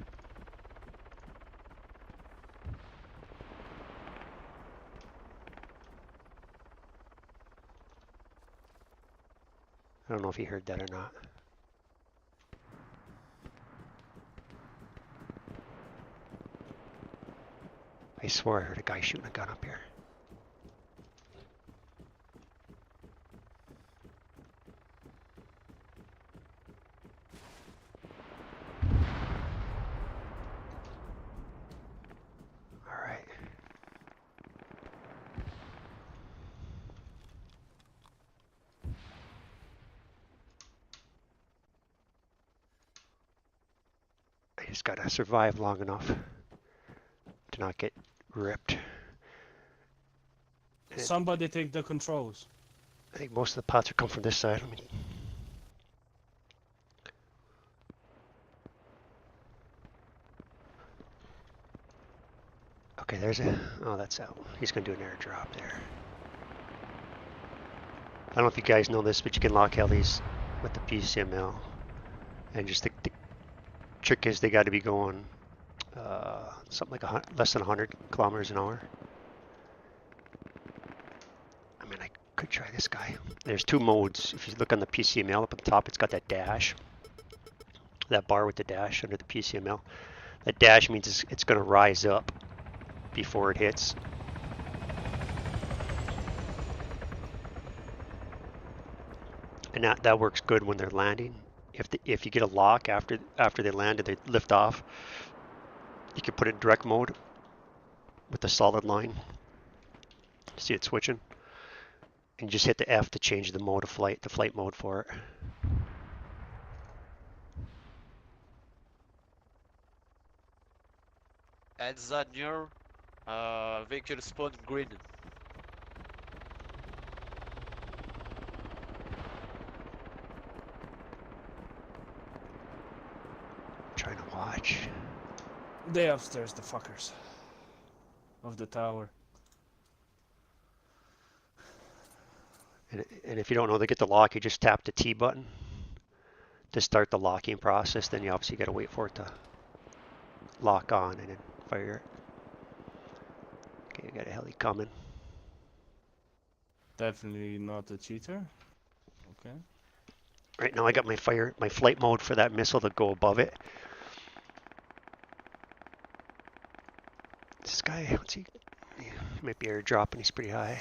I don't know if he heard that or not. I swore I heard a guy shooting a gun up here. All right. I just gotta survive long enough to not get ripped. And Somebody take the controls. I think most of the pots are coming from this side. I mean, okay, there's a... Oh, that's out. He's gonna do an airdrop there. I don't know if you guys know this, but you can lock helis with the PCML. And just the trick is they got to be going something like less than 100 kilometers an hour. I mean, I could try this guy. There's two modes. If you look on the PCML up at the top, it's got that dash. That bar with the dash under the PCML. That dash means it's going to rise up before it hits. And that works good when they're landing. If you get a lock after they land and they lift off, you can put it in direct mode with the solid line. See it switching? And just hit the F to change the mode of flight, the flight mode for it. And that your vehicle spawn green. Trying to watch. They upstairs, the fuckers. Of the tower. And if you don't know, they get the lock, you just tap the T button to start the locking process, then you obviously got to wait for it to lock on and then fire it. Okay, we got a heli coming. Definitely not a cheater. Okay. Right now I got my flight mode for that missile to go above it. This guy, what's he? He might be airdropping, he's pretty high.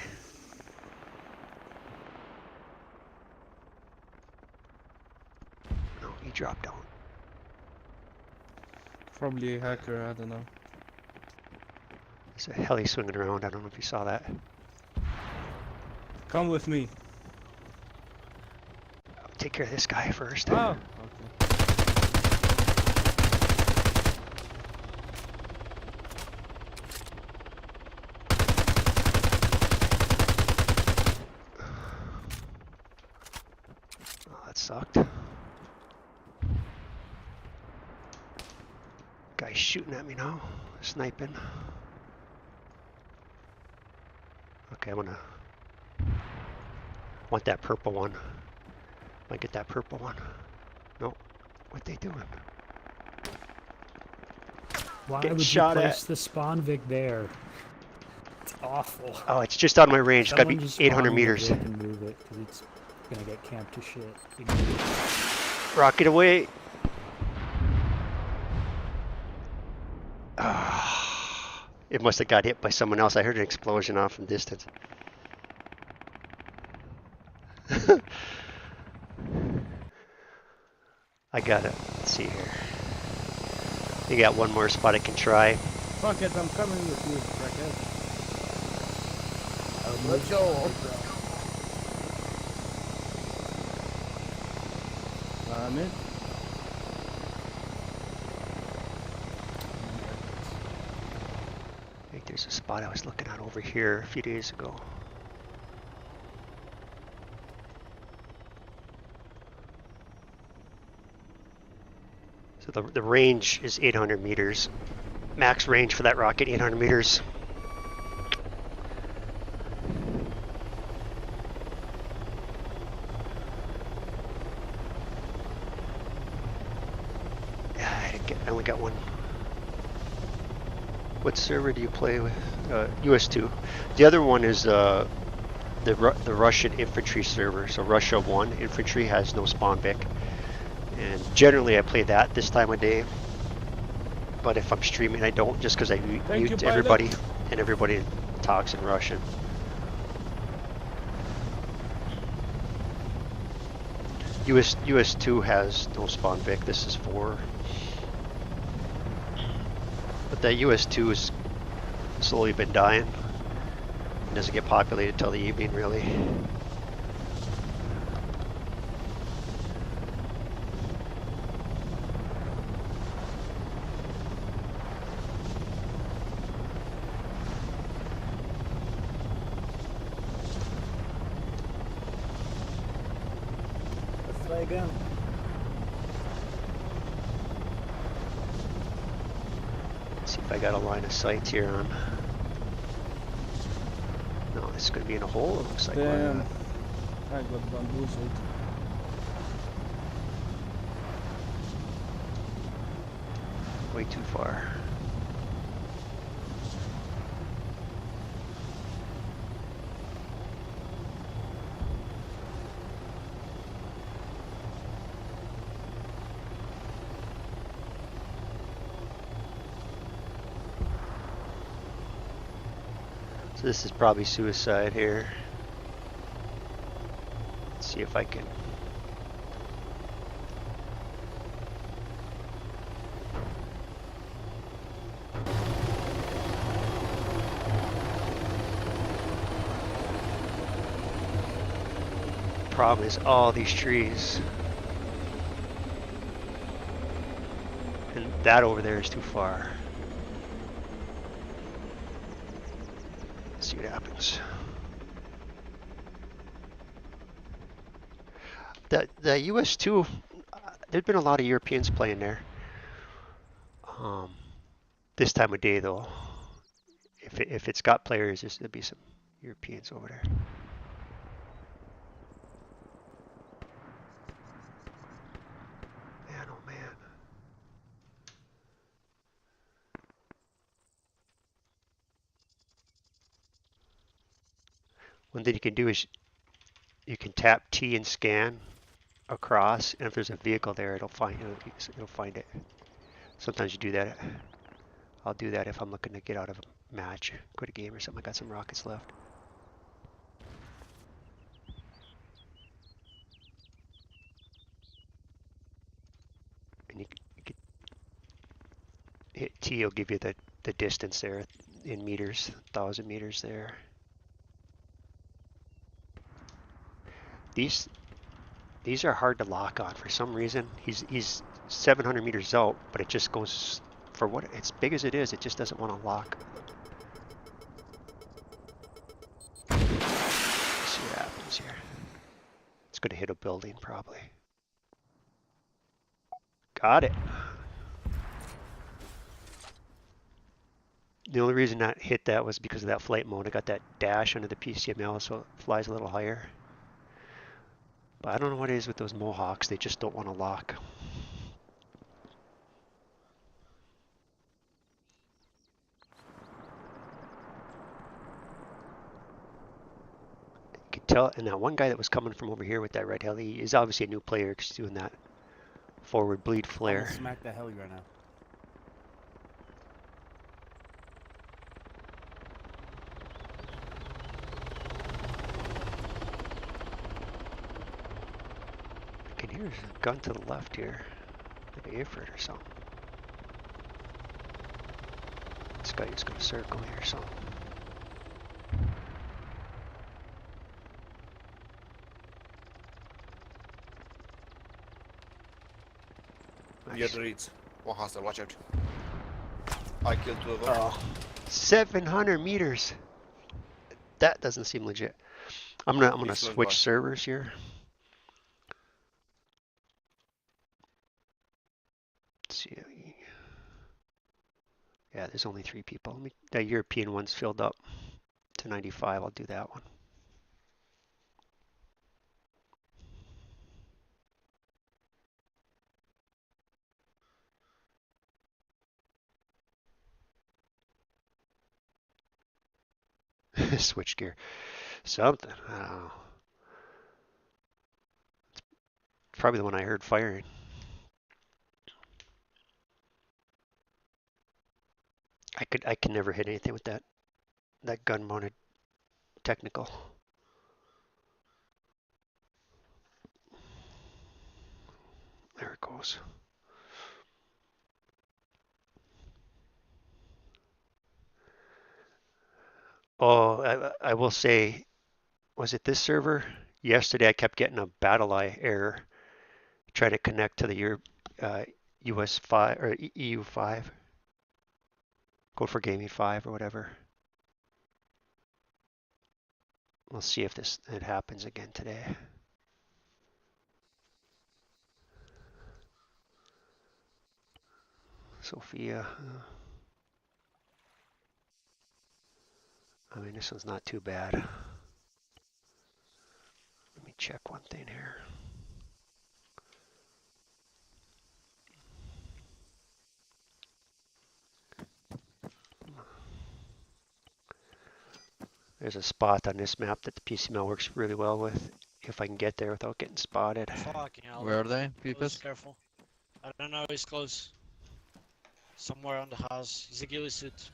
No, he dropped down. Probably a hacker, I don't know. There's a heli swinging around, I don't know if you saw that. Come with me. I'll take care of this guy first. Oh, okay. Oh, that sucked. Guy's shooting at me now, sniping. Okay, want that purple one. Might get that purple one. No, what they doing? Why Getting would shot you at. place the spawn Vic there? It's awful. Oh, it's just out of my range. It's gotta Someone be just 800 spawn the meters. Vic and move it, because it's gonna get camped to shit. Rocket away. It must have got hit by someone else. I heard an explosion off from distance. I got it. Let's see here. You got one more spot I can try. Fuck it, I'm coming with you, crackhead. Let's go. I'm in. I think there's a spot I was looking at over here a few days ago. So the range is 800 meters. Max range for that rocket, 800 meters. Yeah, I only got one. What server do you play with? US2. The other one is the Russian infantry server. So Russia 1 infantry has no spawn Vic. And generally I play that this time of day. But if I'm streaming I don't, just because I mute everybody and everybody talks in Russian. US2 has no spawn Vic. This is 4. But that US2 has slowly been dying. It doesn't get populated till the evening, really. Let's try again. See if I got a line of sight here on. No, it's going to be in a hole. It looks like. Damn. I got bamboozled. Way too far. So this is probably suicide here. Let's see if I can. Problem is all these trees. And that over there is too far. See what happens. The US2, there'd been a lot of Europeans playing there. This time of day though, if it's got players, there'll be some Europeans over there. One thing you can do is you can tap T and scan across, and if there's a vehicle there, it'll find it. Sometimes you do that. I'll do that if I'm looking to get out of a match, quit a game or something. I got some rockets left. And you can hit T, will give you the distance there in meters, 1,000 meters there. These are hard to lock on for some reason. He's 700 meters out, but it just goes, for what it's big as it is, it just doesn't want to lock. Let's see what happens here. It's going to hit a building probably. Got it. The only reason that hit that was because of that flight mode. I got that dash under the PCML, so it flies a little higher. But I don't know what it is with those Mohawks. They just don't want to lock. You could tell, and that one guy that was coming from over here with that red heli is obviously a new player because he's doing that forward bleed flare. Almost smack the heli right now. I can hear a gun to the left here, like an Ifrit or something. This guy is going to circle here or something. The other reads. One hostile, watch out. I killed 2 of them. Oh, 700 meters. That doesn't seem legit. I'm gonna switch servers here. Let's see. Yeah, there's only 3 people. That European one's filled up to 95. I'll do that one. Switch gear. Something. I don't know. It's probably the one I heard firing. I can never hit anything with that gun mounted technical. There it goes. Oh, I will say, was it this server? Yesterday I kept getting a BattleEye error trying to connect to the US 5 or EU 5. Code for Gaming 5 or whatever. We'll see if it happens again today. Sophia. I mean, this one's not too bad. Let me check one thing here. There's a spot on this map that the PCML works really well with, if I can get there without getting spotted. Fucking hell. Where are they, people? Careful. I don't know, he's close. Somewhere on the house. He's a ghillie suit.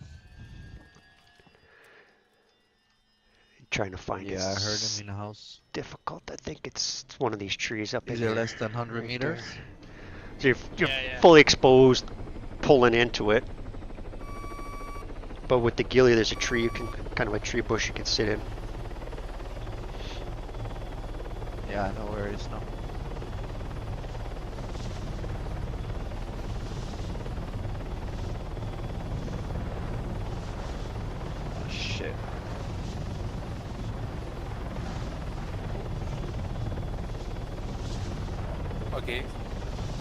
Trying to find it. Yeah, I heard him in the house. Difficult. I think it's one of these trees up in Is here. it less than 100 right meters? There. So you're Yeah. fully exposed, pulling into it. But with the ghillie, there's a tree you can, kind of a tree bush you can sit in. Yeah, I know where it is now. Oh shit. Okay.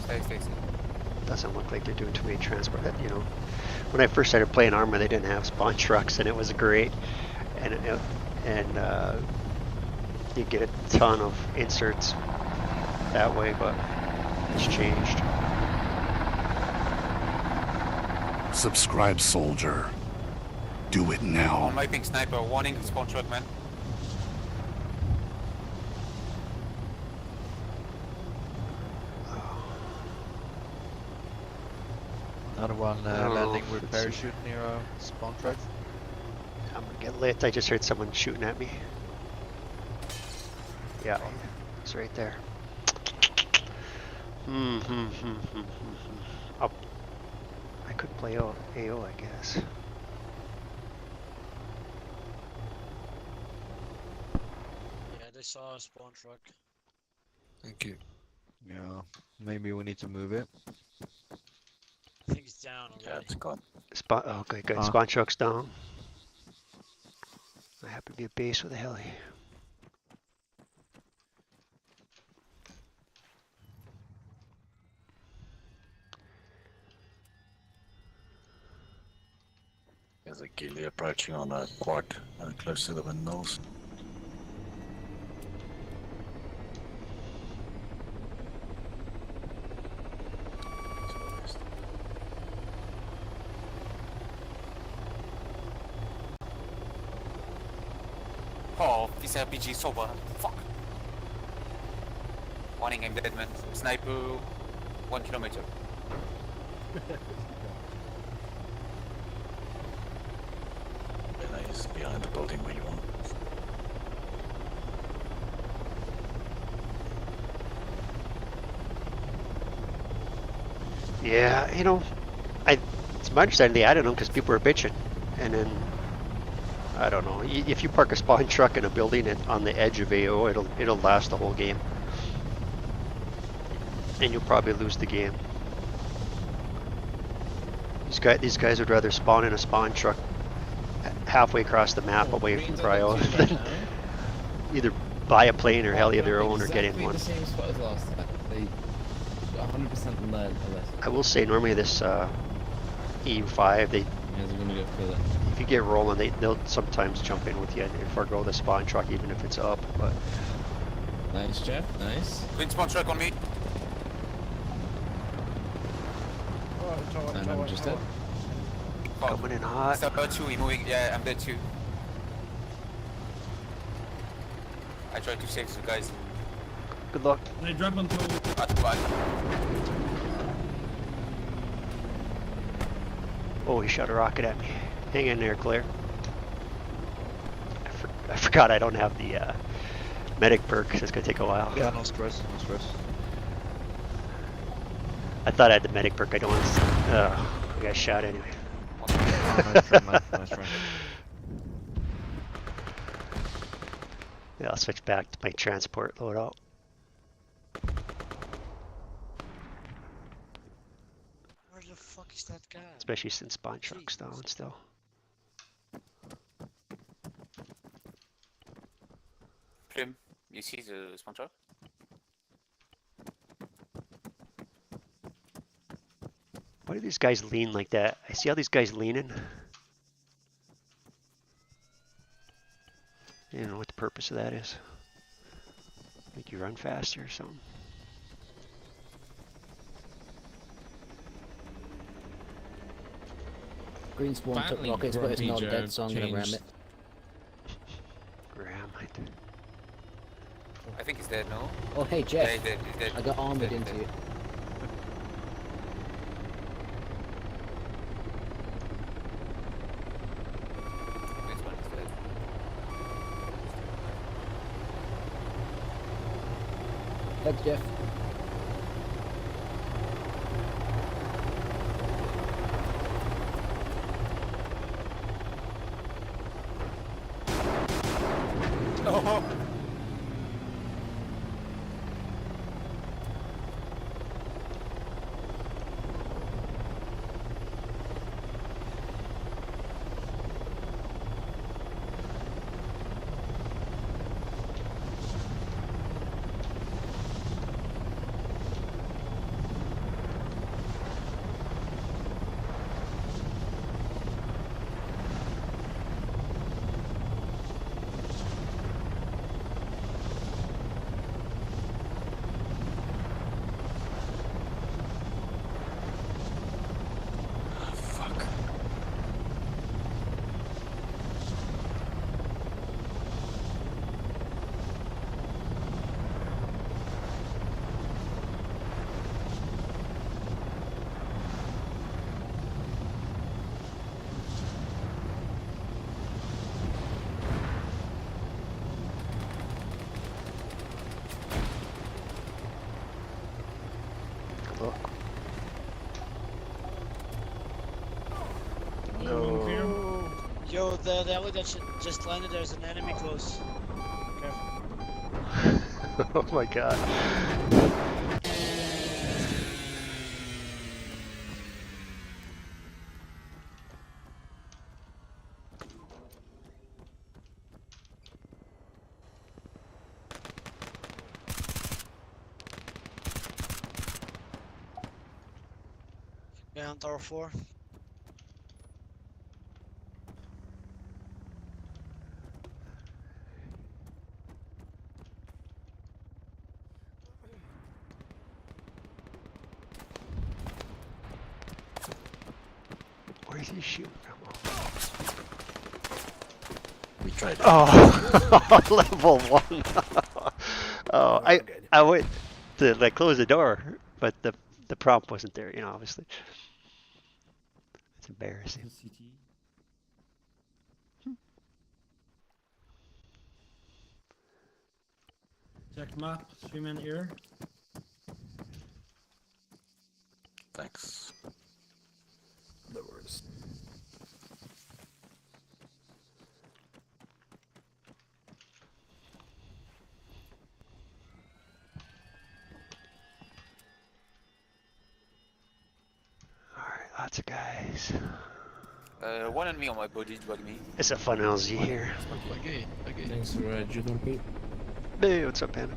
Stay. Doesn't look like they're doing too many transport. You know, when I first started playing ARMA, they didn't have spawn trucks, and it was great. And you get a ton of inserts that way, but it's changed. Subscribe, soldier. Do it now. My pink sniper, warning, spawn truck, man. Another one I don't know landing if with it's- parachute near our spawn track. I'm gonna get lit. I just heard someone shooting at me. Yeah, it's right there. Up. I could play AO, I guess. Yeah, they saw a spawn truck. Thank you. Yeah, maybe we need to move it. I think it's down already. Yeah, it's gone. Spot. Oh, okay, good. Spawn truck's down. I happen to be a base with a heli. There's a ghillie approaching on a quad close to the windmills. Oh, this RPG is so bad. Fuck. Warning, I'm dead, man. Sniper, 1 kilometer. And he's behind the building where you want. Yeah, you know, it's my understanding they added them because people were bitching, and then I don't know. If you park a spawn truck in a building on the edge of AO, it'll last the whole game, and you'll probably lose the game. These guys would rather spawn in a spawn truck halfway across the map away from Cryo than either buy a plane or heli of their own or get in one. The same spot as last time. They 100% learned a lesson. I will say normally this EU5 Yeah, they're gonna go further. if you get rolling they'll sometimes jump in with you and forgo the spawn truck even if it's up. But Nice, Jeff. Nice. Twin spawn truck on me. And I'm just dead. coming in hot. Step 2, he moving. Yeah, I'm dead too. I tried to save the guys. Good luck. They drop onto. At the back. Oh, he shot a rocket at me. Hang in there, Claire. I forgot I don't have the medic perk, so it's gonna take a while. Yeah, no stress, no stress. I thought I had the medic perk. I don't want to. I got shot anyway. Nice try, nice try. Yeah, I'll switch back to my transport loadout. Where the fuck is that guy? Especially since spawn truck's down still. Plim, you see the spawn truck? Why do these guys lean like that? I see how these guys leaning. I don't know what the purpose of that is. Make you run faster or something. Green spawn took rockets, but it's not dead, so I'm gonna ram it. Ram it. I think he's dead, no? Oh hey Jeff, Yeah, he's dead, he's dead. I got armored He's dead, into he's you. dead. This one is dead. Thanks Jeff. Oh! fuck? No. Yo, the alley that just landed, there's an enemy close. Careful. Oh my god. Yeah, on tower 4. Where's he shooting from? We tried. Oh, level 1. Oh, I went to like close the door, but the prompt wasn't there, you know, obviously. It's embarrassing. Check map, 3-man here. Thanks. The worst. Alright, lots of guys. One enemy on my body, bug me. It's a fun LZ here. Okay. Thanks for Judo. Hey, what's up, Panda?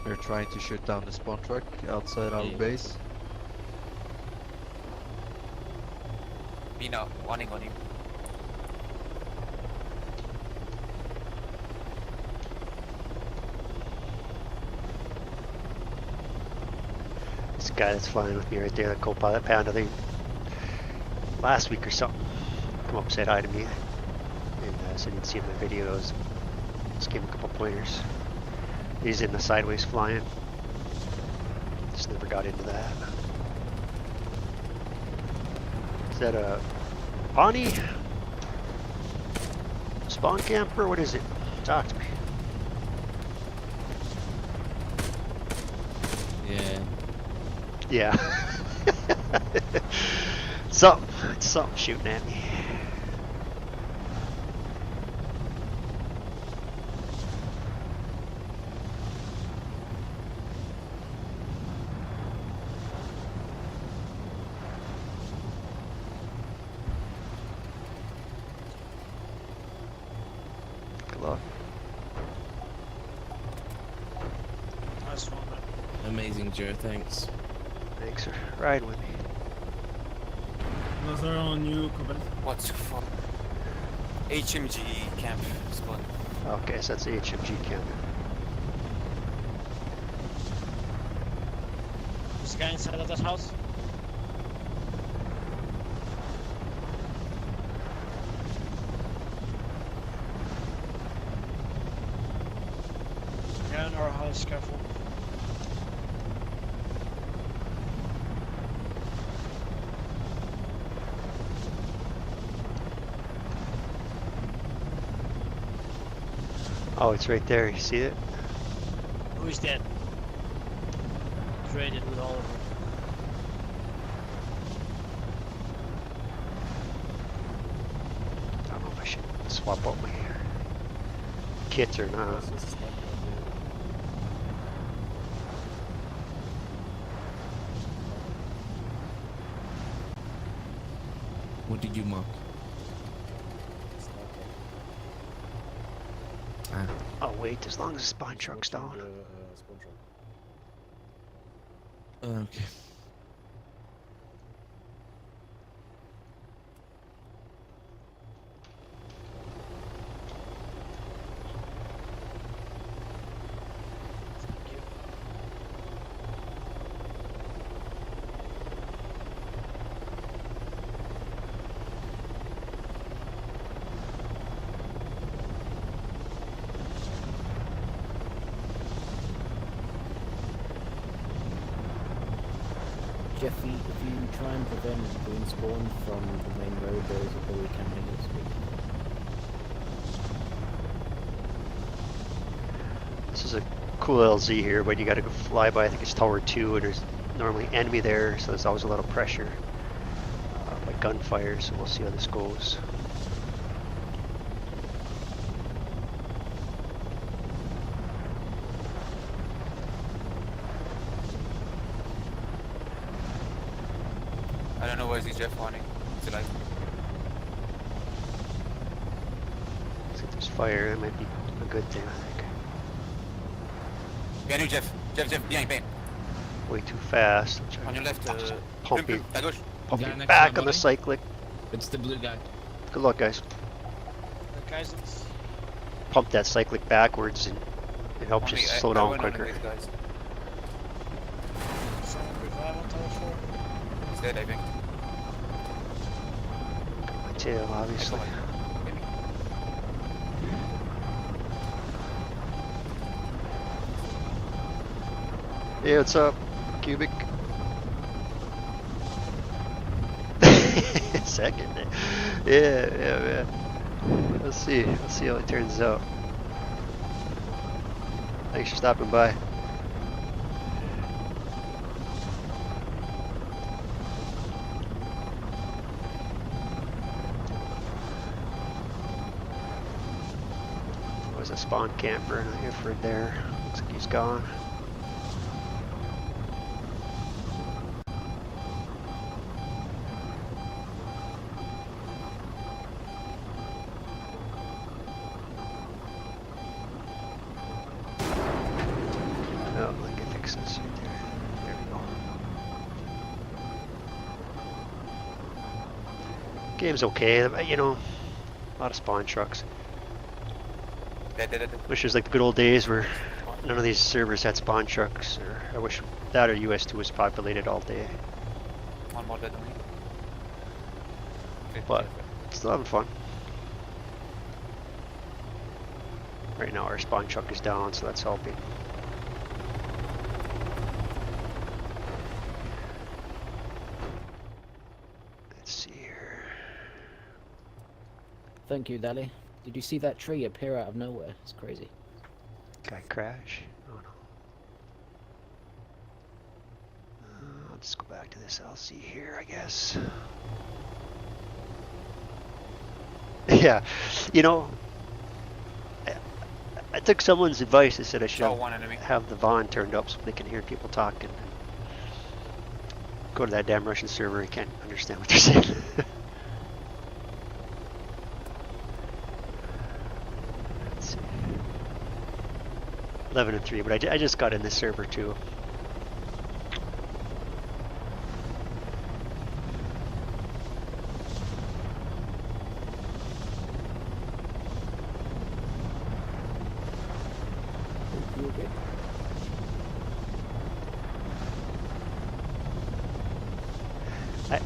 They're trying to shoot down the spawn truck outside our base. Mina, warning on him. This guy that's flying with me right there, that co-pilot Panda, I think last week or something, come up and said hi to me. And said he'd seen my videos. Just gave him a couple pointers. He's in the sideways flying. Just never got into that. Is that a Bonnie? Spawn camper? What is it? Talk to me. Yeah. Yeah. Something. It's something shooting at me. Good luck. Nice one, man. Amazing, Joe. Thanks. Thanks for riding with me. Another on you, Koth. What the fuck? HMG camp spawn. Okay, so that's the HMG camp. This guy inside of that house. Yeah, in our house, careful. Oh, it's right there. You see it? Who's dead? Traded with all of them. I don't know if I should swap out my kits or not. What did you mark? Oh wait, as long as the spawn truck's down. Okay. Jeffy, if you try and prevent green spawn from the main road, there is a bully camping this week. This is a cool LZ here, but you gotta go fly by, I think it's Tower 2, and there's normally enemy there, so there's always a lot of pressure by gunfire, so we'll see how this goes. I don't know where's the Jeff warning. Is it like? Let's get this fire, that might be a good thing, I think. Behind you, Jeff. Jeff, behind. Way too fast. On your left, Pumping à gauche. back on the cyclic. It's the blue guy. Good luck, guys. The guys in Pump that cyclic backwards and it helps you slow down quicker. revive on tower 4. He's dead, I think. My tail, obviously. Hey, what's up, Cubic? Second. Yeah. Let's see how it turns out. Thanks for stopping by. There was a spawn camper and an Ifrit there. Looks like he's gone. Game's okay, you know, a lot of spawn trucks. Wish it was like the good old days where none of these servers had spawn trucks, or I wish that or US2 was populated all day. One more dead on me. But still having fun. Right now our spawn truck is down, so that's helping. Thank you, Dali. Did you see that tree appear out of nowhere? It's crazy. Guy crash? Oh no. I'll just go back to this LC here, I guess. Yeah, you know, I took someone's advice. They said I should have the Vaughn turned up so they can hear people talking. Go to that damn Russian server, you can't understand what they're saying. 11-3, but I just got in this server too.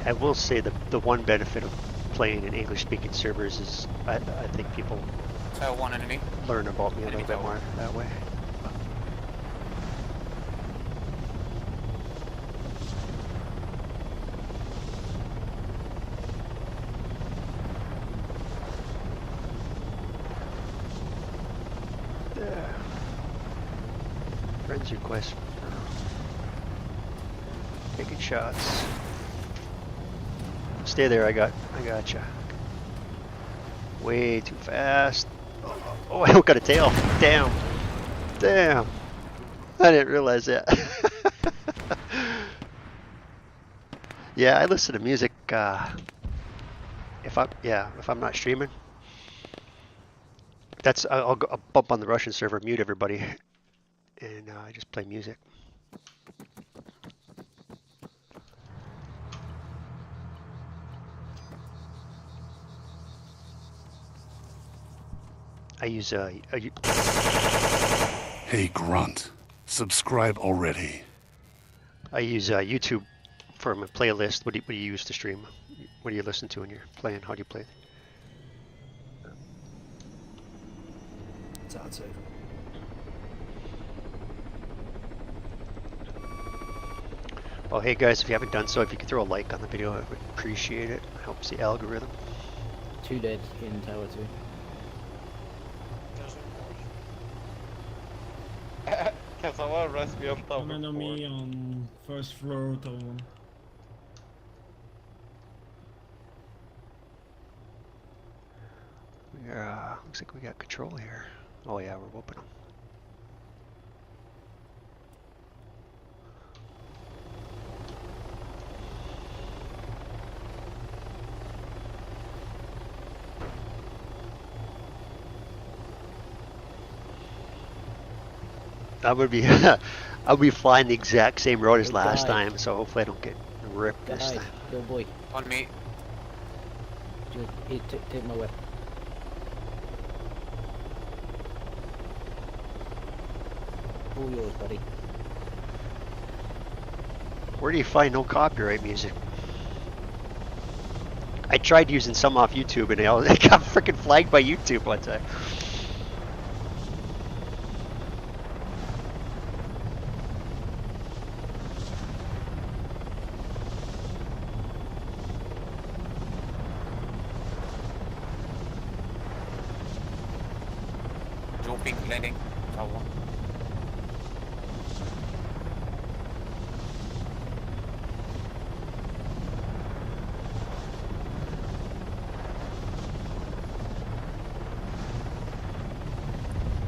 I will say the one benefit of playing in English-speaking servers is I think people one enemy. Learn about me a little bit more that way. Friends request taking shots. Stay there, I gotcha. Way too fast. Oh, I got a tail. Damn. I didn't realize that. Yeah, I listen to music if I'm not streaming. I'll bump on the Russian server, mute everybody, and I just play music. I use Hey Grunt, subscribe already. I use YouTube for my playlist. What do you use to stream? What do you listen to when you're playing? How do you play? It's outside. Well, hey guys, if you haven't done so, if you could throw a like on the video, I would appreciate it. It helps the algorithm. 2 dead in tower 2. Can someone rest me on top One enemy on first floor, tower 1. Yeah, looks like we got control here. Oh yeah, we're whooping them. I would be, I'll be flying the exact same road as last time, so hopefully I don't get ripped this time. Yo boy. On me. Just take my weapon. All yours, buddy. Where do you find no copyright music? I tried using some off YouTube and it got freaking flagged by YouTube one time. Jumping, landing. Tower 1.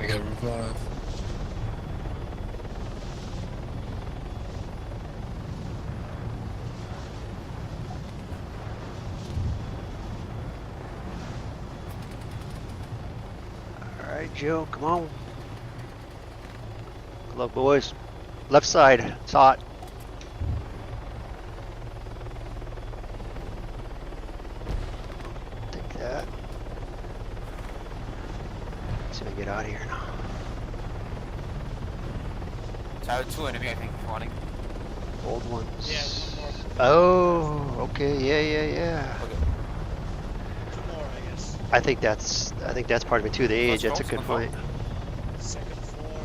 I got revive. Alright, Joe, come on. Good luck, boys. Left side, it's hot. Take that. Let's see if I get out of here now. Tower 2 enemy, I think, spawning. Old ones. Yeah, one more. Oh, okay, yeah. Okay. Two more, I guess. I think that's part of it too. The age. That's a good point. Second floor.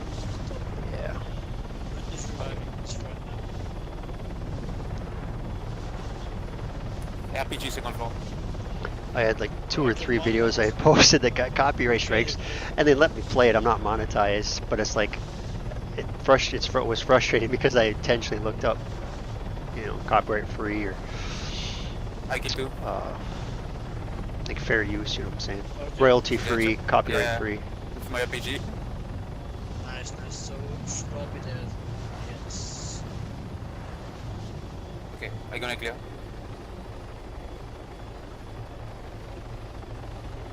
Yeah. It's reviving. It's right now. RPG second floor. I had like 2 or 3 videos I had posted that got copyright strikes, and they let me play it. I'm not monetized, but it's like it was frustrating because I intentionally looked up, copyright free or I get 2. like fair use. You know what I'm saying? Okay. Royalty free, copyright Yeah. free. With my RPG. Nice. So should all be dead. Yes. Okay, I gonna clear.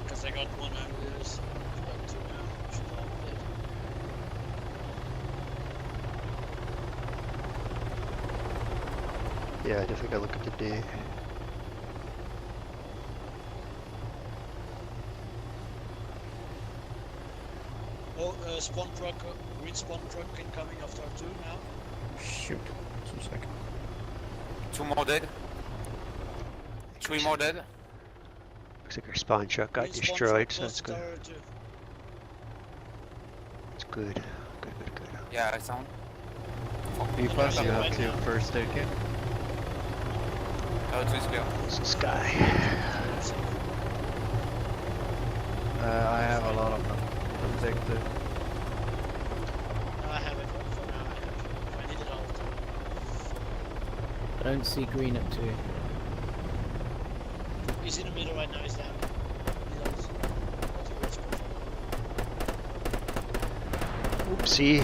Because I got one earlier, so I got two now. Should all be dead. Yeah, I definitely gotta look at the day. Oh, spawn truck, green spawn truck incoming after 2 now. Shoot. 2 seconds. 2 more dead. 3 more dead. Looks like our spawn truck got Green spawn destroyed, truck so that's close good. to tower 2. It's good. Good. Yeah, I sound. B plus, you have Right 2 now. first aid kit. Tower 2 is clear. This is Sky. I have a lot of them. I'll take 2. I have it for now. I need it all the time. I don't see green up 2. He's in the middle right now. He's down. Oopsie.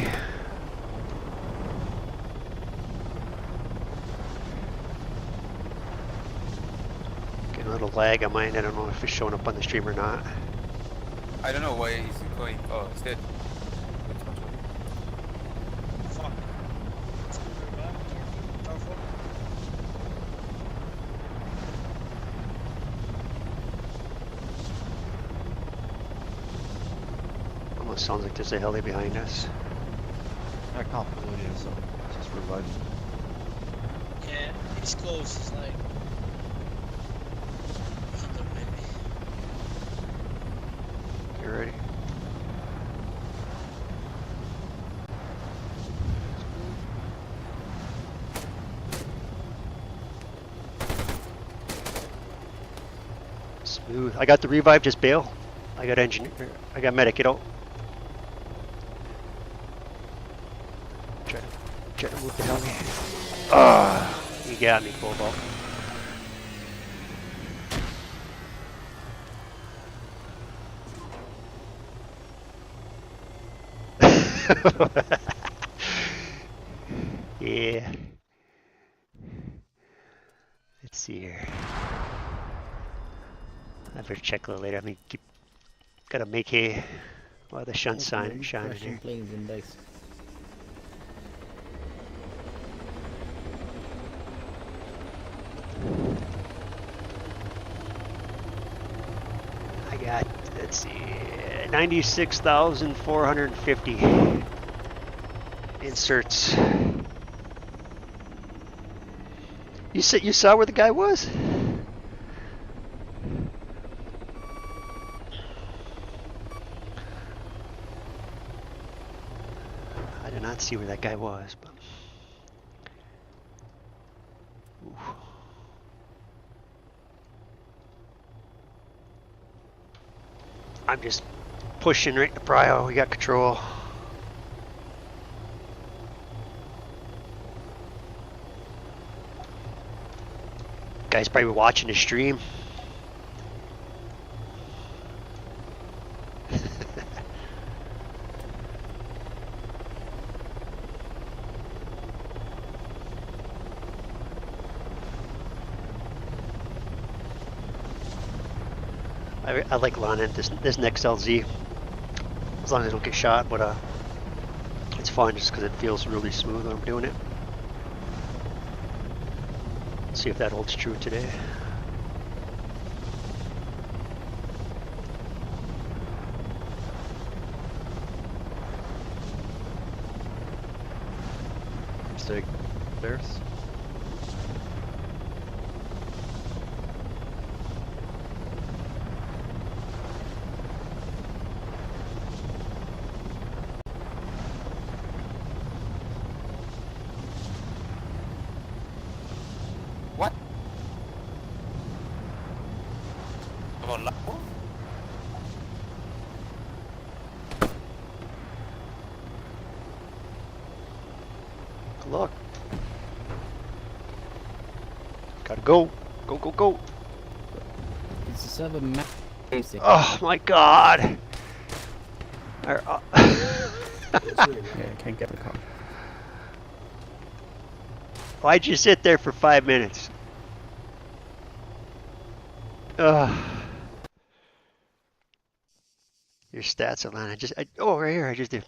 Getting a little lag on mine. I don't know if it's showing up on the stream or not. I don't know why he's going. Oh, he's dead. Fuck. Let's go back. Tower 4. Almost sounds like there's a heli behind us. I can't believe it, so just revive. Yeah, it's close. It's like. Under maybe. You ready? Smooth. I got the revive, just bail. I got engineer. I got medic, you know. Try to move the heli. Ah, you got me, Cobalt. Yeah. Let's see here. I better check a little later. I mean, gotta make hay while the sun's shining Russian here. planes in base. I got, let's see, 96,450 inserts. You saw where the guy was? I did not see where that guy was, but ooh. I'm just pushing right to prio. We got control. Guy's probably watching the stream. I like landing this next LZ, as long as I don't get shot, but it's fun just because it feels really smooth when I'm doing it. See if that holds true today. Stay stairs. What? Hola. Look. Gotta go. Go, go, go. It's a seven basic. Oh my god. Yeah, I can't get the car. Why'd you sit there for 5 minutes? Ugh. Your stats, Alana. Oh, right here. I just did.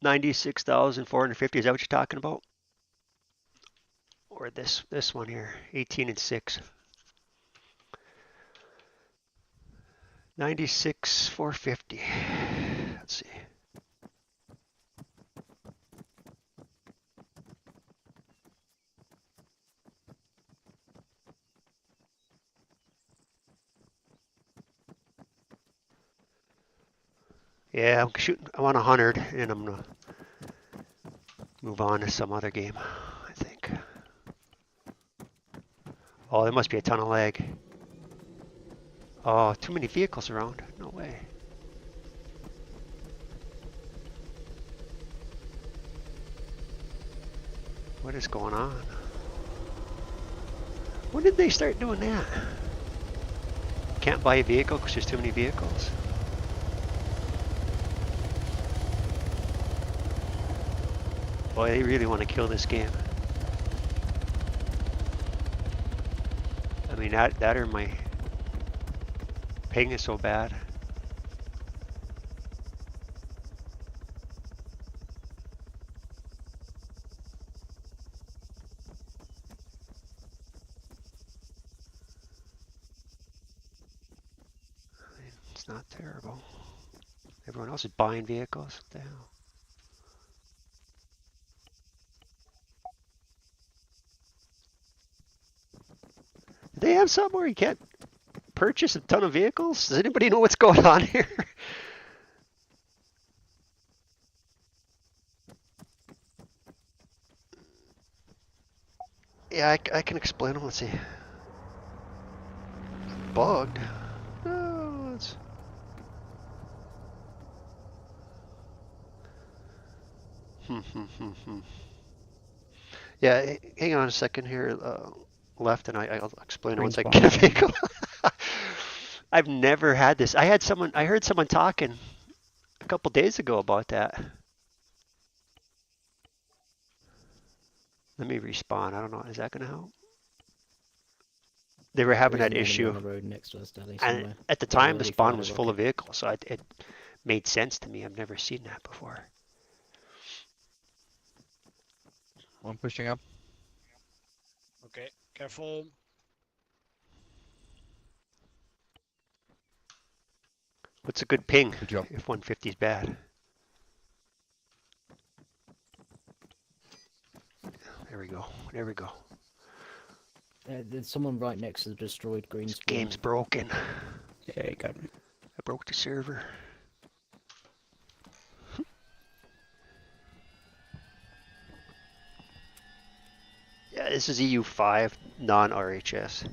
$96,450. Is that what you're talking about? Or this one here, 18 and 6. 96,450. Let's see. Yeah, I'm shooting. I want 100, and I'm gonna move on to some other game, I think. Oh, there must be a ton of lag. Oh, too many vehicles around. No way. What is going on? When did they start doing that? Can't buy a vehicle because there's too many vehicles. Boy, they really want to kill this game. I mean, that or my ping is so bad. I mean, it's not terrible. Everyone else is buying vehicles. What the hell? Do they have something where you can't purchase a ton of vehicles? Does anybody know what's going on here? Yeah, I can explain them. Let's see. Bugged. No, it's... Yeah, hang on a second here. Left, and I'll explain Green once I spawn. get a vehicle. I've never had this. I heard someone talking a couple days ago about that. Let me respawn. I don't know. Is that gonna help? They were having There is that an enemy issue, on the road next to us, Daddy, and somewhere. at the But I time the already spawn fired a was full of rocket. vehicles, so it made sense to me. I've never seen that before. One pushing up. Okay, careful. What's a good ping Good job. if 150 is bad? There we go. There we go. There's someone right next to the destroyed green This spawn. game's broken. Yeah, you got me. I broke the server. Yeah, this is EU5, non-RHS.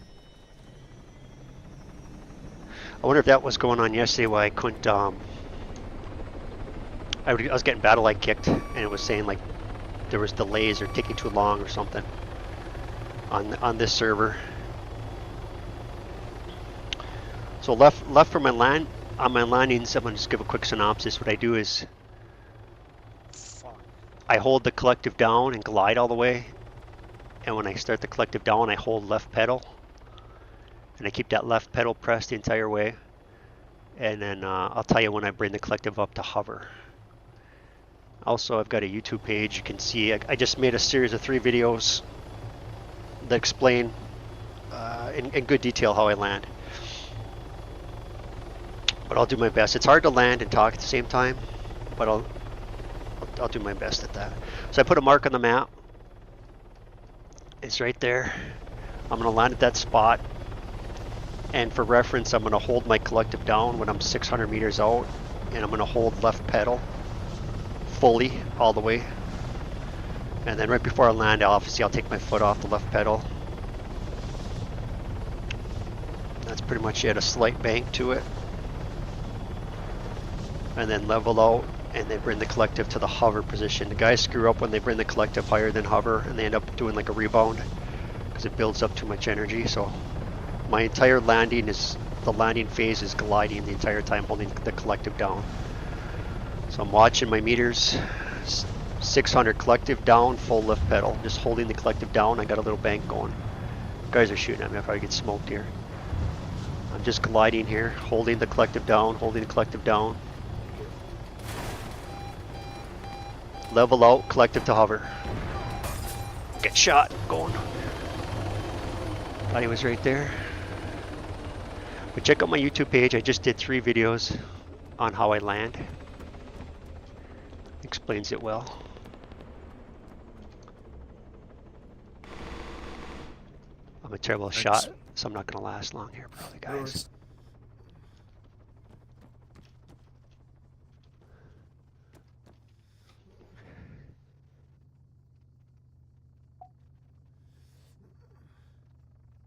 I wonder if that was going on yesterday why I couldn't, I was getting battle light kicked, and it was saying like there was delays or taking too long or something on this server. So left from my land, on my landings, I'm going to just give a quick synopsis. What I do is I hold the collective down and glide all the way, and when I start the collective down, I hold left pedal, and I keep that left pedal pressed the entire way, and then I'll tell you when I bring the collective up to hover. Also, I've got a YouTube page. You can see I just made a series of 3 videos that explain in good detail how I land. But I'll do my best. It's hard to land and talk at the same time, but I'll do my best at that. So I put a mark on the map. It's right there. I'm going to land at that spot. And for reference, I'm going to hold my collective down when I'm 600 meters out, and I'm going to hold left pedal fully all the way. And then right before I land, obviously I'll take my foot off the left pedal. That's pretty much it. A slight bank to it. And then level out, and then bring the collective to the hover position. The guys screw up when they bring the collective higher than hover, and they end up doing like a rebound because it builds up too much energy. So my entire landing is, the landing phase is gliding the entire time, holding the collective down. So I'm watching my meters, 600 collective down, full lift pedal, just holding the collective down. I got a little bank going. Guys are shooting at me. I'll probably get smoked here. I'm just gliding here, holding the collective down, holding the collective down. Level out, collective to hover. Get shot, going. Thought he was right there. But check out my YouTube page. I just did 3 videos on how I land. Explains it well. I'm a terrible shot, so I'm not going to last long here, probably, guys.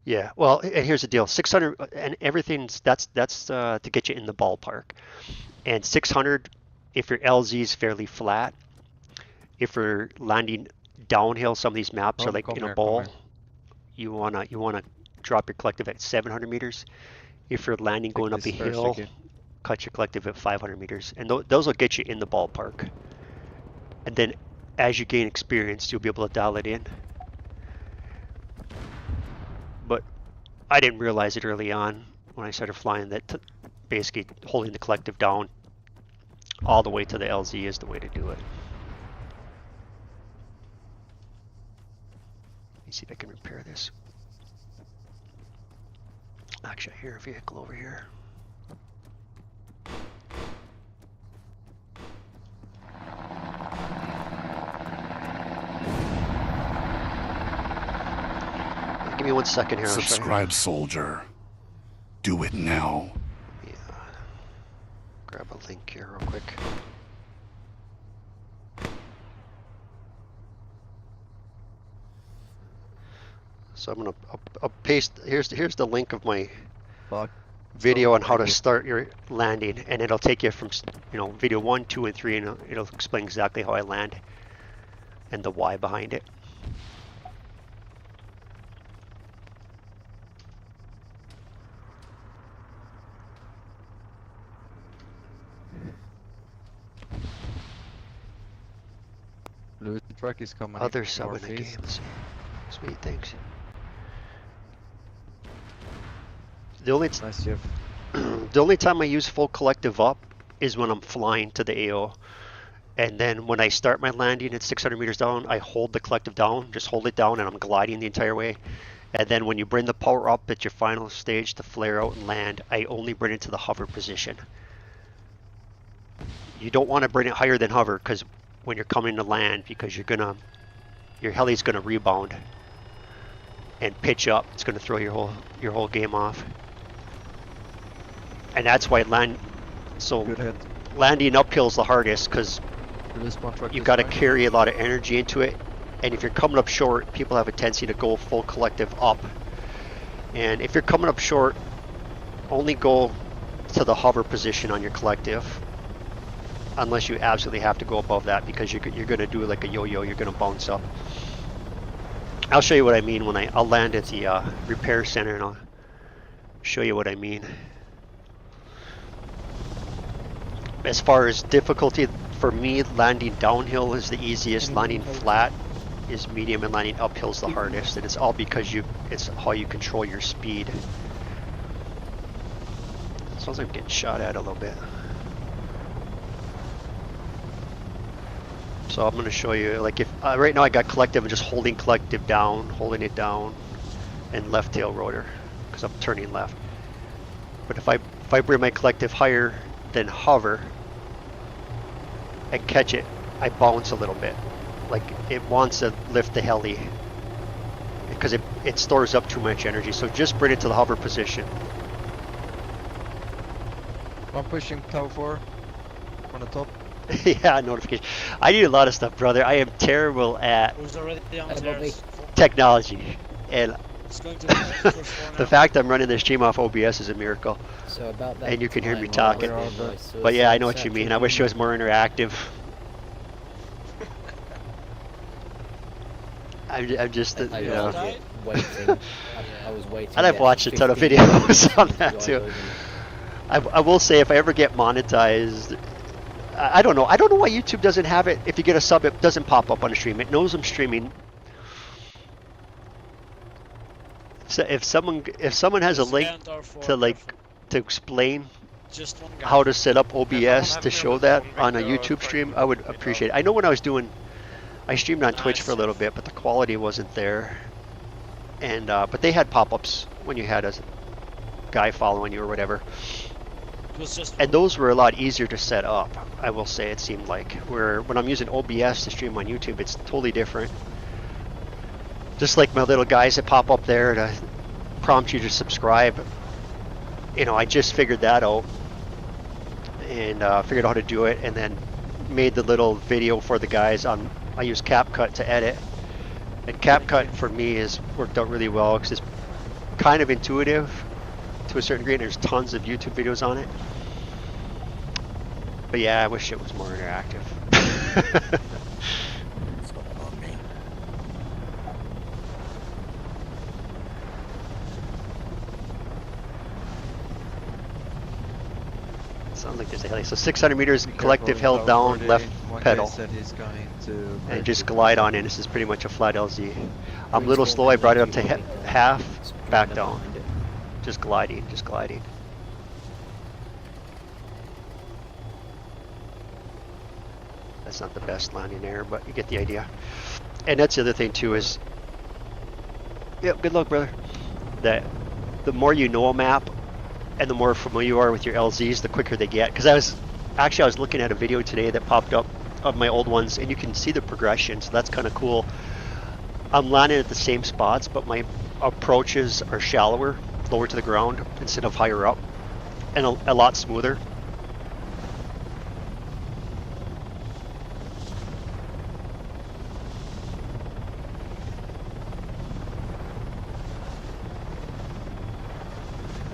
Yeah, well, here's the deal. 600 and everything's that's to get you in the ballpark. And 600 if your LZ is fairly flat. If you're landing downhill, some of these maps are like in a bowl. You wanna drop your collective at 700 meters. If you're landing going up a hill, cut your collective at 500 meters. And those will get you in the ballpark. And then as you gain experience, you'll be able to dial it in. But I didn't realize it early on when I started flying that basically holding the collective down all the way to the LZ is the way to do it. Let me see if I can repair this. Actually, I hear a vehicle over here. Give me 1 second here. Subscribe, soldier. Do it now. Yeah. Grab a link here real quick. So I'm gonna paste. Here's the link of my video on how to start your landing, and it'll take you from video 1, 2, and 3, and it'll explain exactly how I land. and the why behind it. Blue truck is coming. Other sub in the game. northeast. Let's see. Sweet, thanks. The only Nice, Jeff. the only time I use full collective up is when I'm flying to the AO. And then when I start my landing at 600 meters down, I hold the collective down, just hold it down, and I'm gliding the entire way. And then when you bring the power up at your final stage to flare out and land, I only bring it to the hover position. You don't want to bring it higher than hover because when you're coming to land, because your heli's gonna rebound and pitch up. It's gonna throw your whole game off. And that's why landing uphill is the hardest because you've got to carry a lot of energy into it. And if you're coming up short, people have a tendency to go full collective up. And if you're coming up short, only go to the hover position on your collective. Unless you absolutely have to go above that because you're going to do like a yo-yo, you're going to bounce up. I'll show you what I mean when I'll land at the repair center and I'll show you what I mean. As far as difficulty, for me, landing downhill is the easiest, landing flat is medium, and landing uphill is the hardest. And it's all because it's how you control your speed. Sounds like I'm getting shot at a little bit. So I'm going to show you, like if right now I got collective and just holding collective down, holding it down, and left tail rotor because I'm turning left. But if I bring my collective higher than hover and catch it, I bounce a little bit. Like it wants to lift the heli because it stores up too much energy. So just bring it to the hover position. I'm pushing tower 4 on the top. Yeah, notification. I need a lot of stuff, brother. I am terrible at Who's already downstairs? technology, and It's going to first floor now. the fact I'm running this stream off OBS is a miracle. So about that And you can hear me time, talking. my But yeah, I know suicide what you mean. I satchel wish it was more interactive. I'm just, you know. I was waiting. And I've watched a ton of videos on that too. I will say if I ever get monetized, I don't know. I don't know why YouTube doesn't have it. If you get a sub, it doesn't pop up on a stream. It knows I'm streaming. So if someone has a link to explain how to set up OBS to show that on a YouTube stream, I would appreciate it. I know when I streamed on Twitch for a little bit, but the quality wasn't there. And but they had pop-ups when you had a guy following you or whatever. And those were a lot easier to set up, I will say, it seemed like. Where when I'm using OBS to stream on YouTube, it's totally different. Just like my little guys that pop up there to prompt you to subscribe. You know, I just figured that out. And figured out how to do it, and then made the little video for the guys on. I use CapCut to edit. And CapCut for me has worked out really well because it's kind of intuitive to a certain degree, and there's tons of YouTube videos on it. But yeah, I wish it was more interactive. Sounds like there's a heli. So 600 meters collective held down, left pedal. Said he's going to And just glide on in. This is pretty much a flat LZ. I'm a little slow. I brought it up to half, back down. Just gliding, just gliding. That's not the best landing air, but you get the idea. And that's the other thing too is, yep, good luck, brother. That the more you know a map, and the more familiar you are with your LZs, the quicker they get. Because I was looking at a video today that popped up of my old ones, and you can see the progression, so that's kind of cool. I'm landing at the same spots, but my approaches are shallower, lower to the ground instead of higher up, and a lot smoother.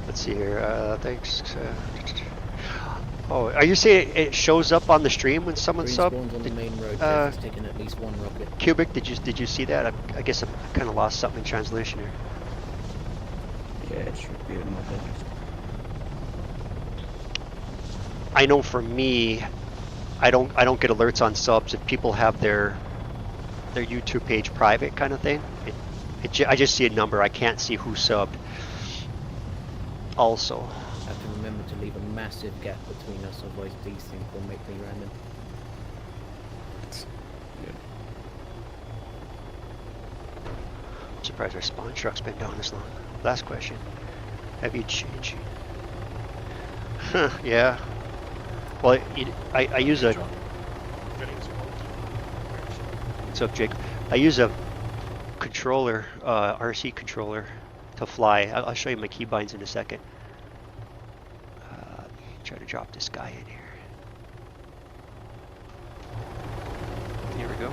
Let's see here, thanks. Oh, are you saying it shows up on the stream when someone Green sub? spawns on the main road. It's taken at least one rocket. Cubic, did you see that? I guess I kind of lost something in translation here. Yeah, it should be in my thing. I know for me, I don't get alerts on subs if people have their YouTube page private kind of thing. I just see a number. I can't see who subbed. Also, I have to remember to leave a massive gap between us, otherwise these things will make me random. I'm surprised our spawn truck's been down this long. Last question. Have you changed? Huh, yeah. Well, I use a... What's up, Jake? I use a controller, RC controller, to fly. I'll show you my keybinds in a second. Try to drop this guy in here. Here we go.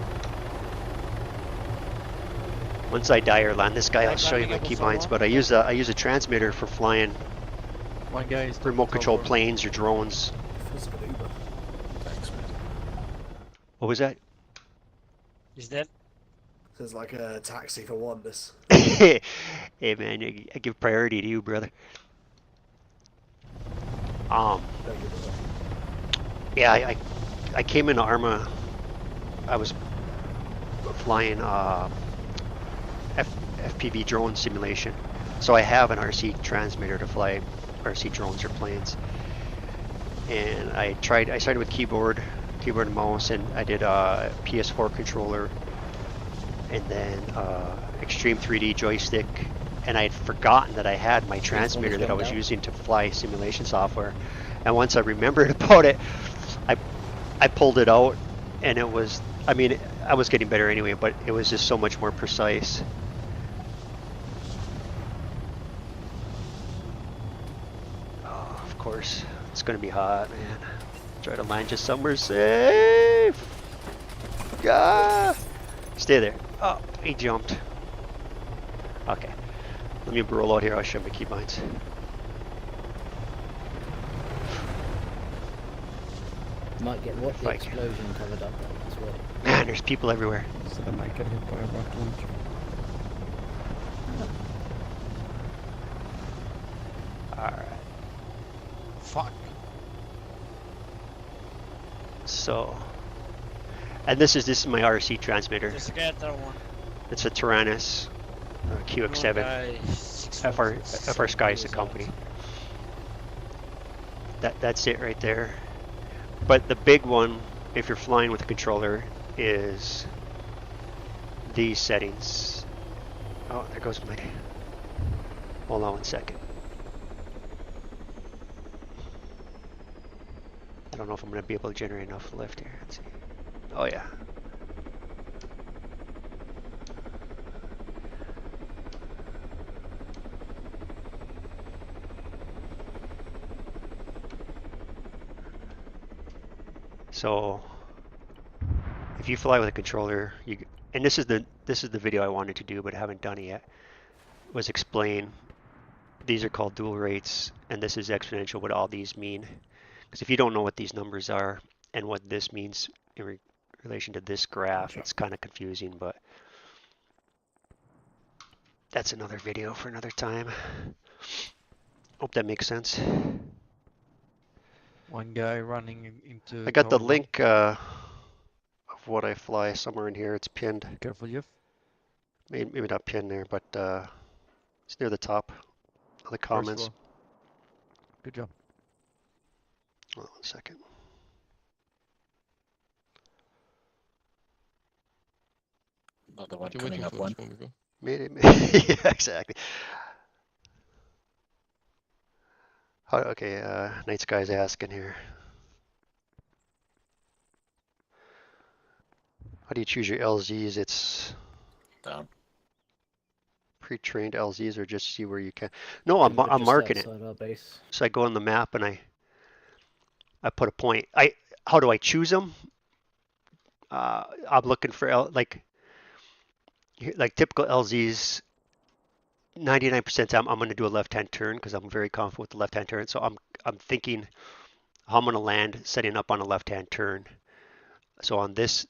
Once I die or land this guy, I'll show you my keybinds. But I use a transmitter for flying remote control planes or drones. Thanks, man. What was that? Is that? There's like a taxi for Wonders. Hey man, I give priority to you, brother. Yeah, I came into ARMA. I was flying FPV drone simulation, so I have an RC transmitter to fly RC drones or planes. And I started with keyboard and mouse, and I did a PS4 controller, and then Extreme 3D joystick, and I had forgotten that I had my transmitter that I was using to fly simulation software. And once I remembered about it, I pulled it out, and it was, I mean, I was getting better anyway, but it was just so much more precise. Oh, of course, it's gonna be hot, man. Try to land just somewhere safe. Ah! Stay there. Oh, he jumped. Okay. Let me roll out here. I'll show my keybinds. Might get what the explosion covered up as well. Man, there's people everywhere. So I might get hit by a rocket launcher. Alright. Fuck. So, and this is my RC transmitter. There's a guy at that one. It's a Tyrannus QX7. FR Sky is the company. That's it right there. But the big one, if you're flying with a controller, is these settings. Oh, there goes my... Hold on 1 second. I don't know if I'm going to be able to generate enough lift here. Let's see. Oh yeah. So if you fly with a controller, and this is the video I wanted to do but haven't done it yet, was explain these are called dual rates and this is exponential, what all these mean. Because if you don't know what these numbers are and what this means in relation to this graph, it's kind of confusing, but that's another video for another time. Hope that makes sense. One guy running into... I got the link of what I fly somewhere in here. It's pinned. Careful, Jeff. Maybe not pinned there, but it's near the top of the comments. Good job. Hold on 1 second. Another one coming up one. Made it. Yeah, exactly. Okay, Night Sky's asking here. How do you choose your LZs? It's down. Pre-trained LZs, or just see where you can. No, I'm marking it. So I go on the map and I put a point. How do I choose them? I'm looking for like typical LZs. 99% time I'm going to do a left-hand turn because I'm very confident with the left-hand turn. So I'm thinking how I'm gonna land setting up on a left-hand turn. So on this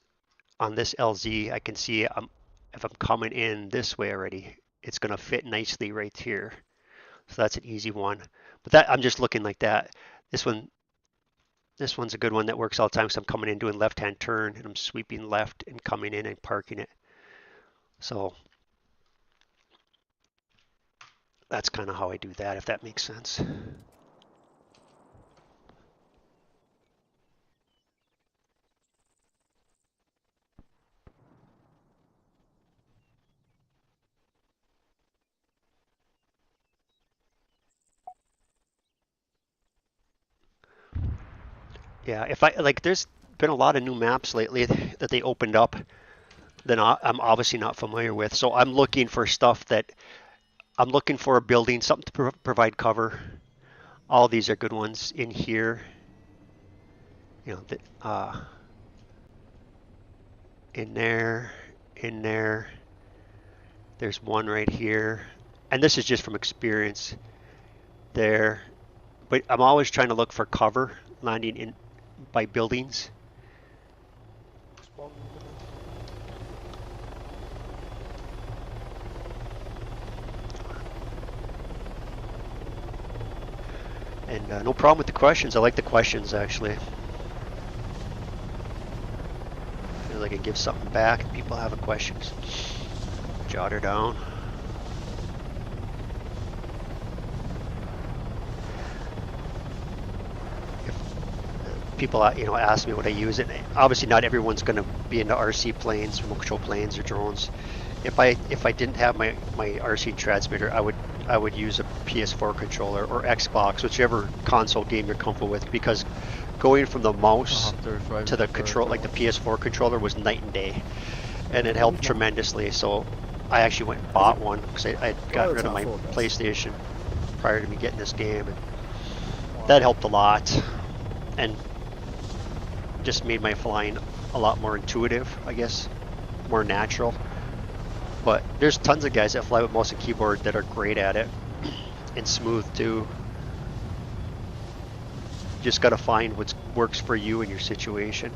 LZ, I can see if I'm coming in this way already, it's gonna fit nicely right here. So that's an easy one. But that I'm just looking like that. This one's a good one that works all the time because I'm coming in doing left-hand turn and I'm sweeping left and coming in and parking it. So that's kind of how I do that, if that makes sense. Yeah, if I like, there's been a lot of new maps lately that they opened up that I'm obviously not familiar with. So I'm looking for stuff that I'm looking for a building, something to provide cover. All these are good ones in here. You know, in there, in there. There's one right here, and this is just from experience. There, but I'm always trying to look for cover, landing in by buildings. And no problem with the questions. I like the questions, actually. I feel like I give something back if people have questions. Jot her down. If people, ask me what I use, and obviously not everyone's going to be into RC planes, remote control planes, or drones. If I didn't have my RC transmitter, I would use a PS4 controller or Xbox, whichever console game you're comfortable with, because going from the mouse to the control, like the PS4 controller, was night and day, and it helped tremendously. So I actually went and bought one because I got rid of my PlayStation prior to me getting this game, and that helped a lot, and just made my flying a lot more intuitive, I guess, more natural. But there's tons of guys that fly with mouse and keyboard that are great at it, and smooth too. Just gotta find what works for you and your situation.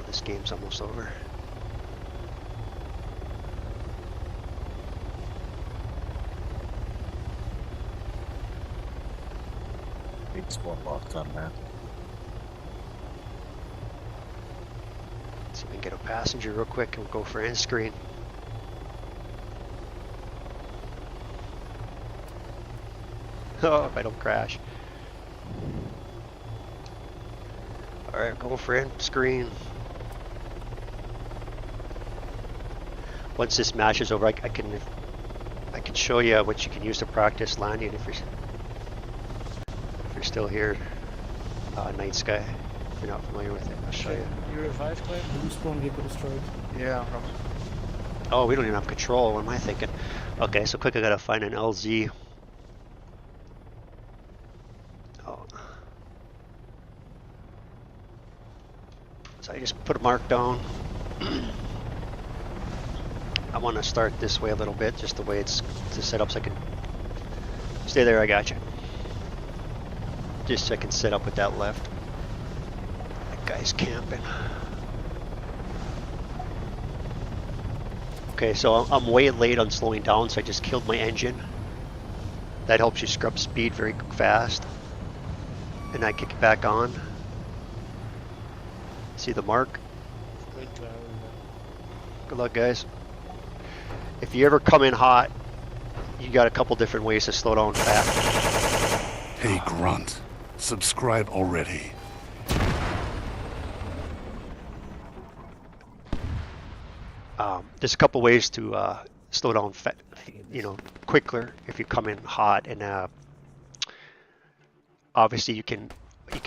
This game's almost over. Big spawn locked on that. See if we can get a passenger real quick and we'll go for end screen. Oh, if I don't crash. Alright, go for end screen. Once this match is over, I can show you what you can use to practice landing if you're still here. Night sky. If you're not familiar with it, I'll show you. You revived, Claire? Spawn vehicle destroyed. Yeah. Oh, we don't even have control. What am I thinking? Okay, so quick, I gotta find an LZ. Oh. So I just put a mark down. I want to start this way a little bit, just the way it's set up, so I can stay there. I got you. Just so I can set up with that left. That guy's camping. Okay, so I'm way late on slowing down, so I just killed my engine. That helps you scrub speed very fast. And I kick it back on. See the mark? Good luck, guys. If you ever come in hot, you got a couple different ways to slow down fast. Hey, Grunt. Subscribe already. There's a couple ways to slow down, quicker if you come in hot, and obviously you can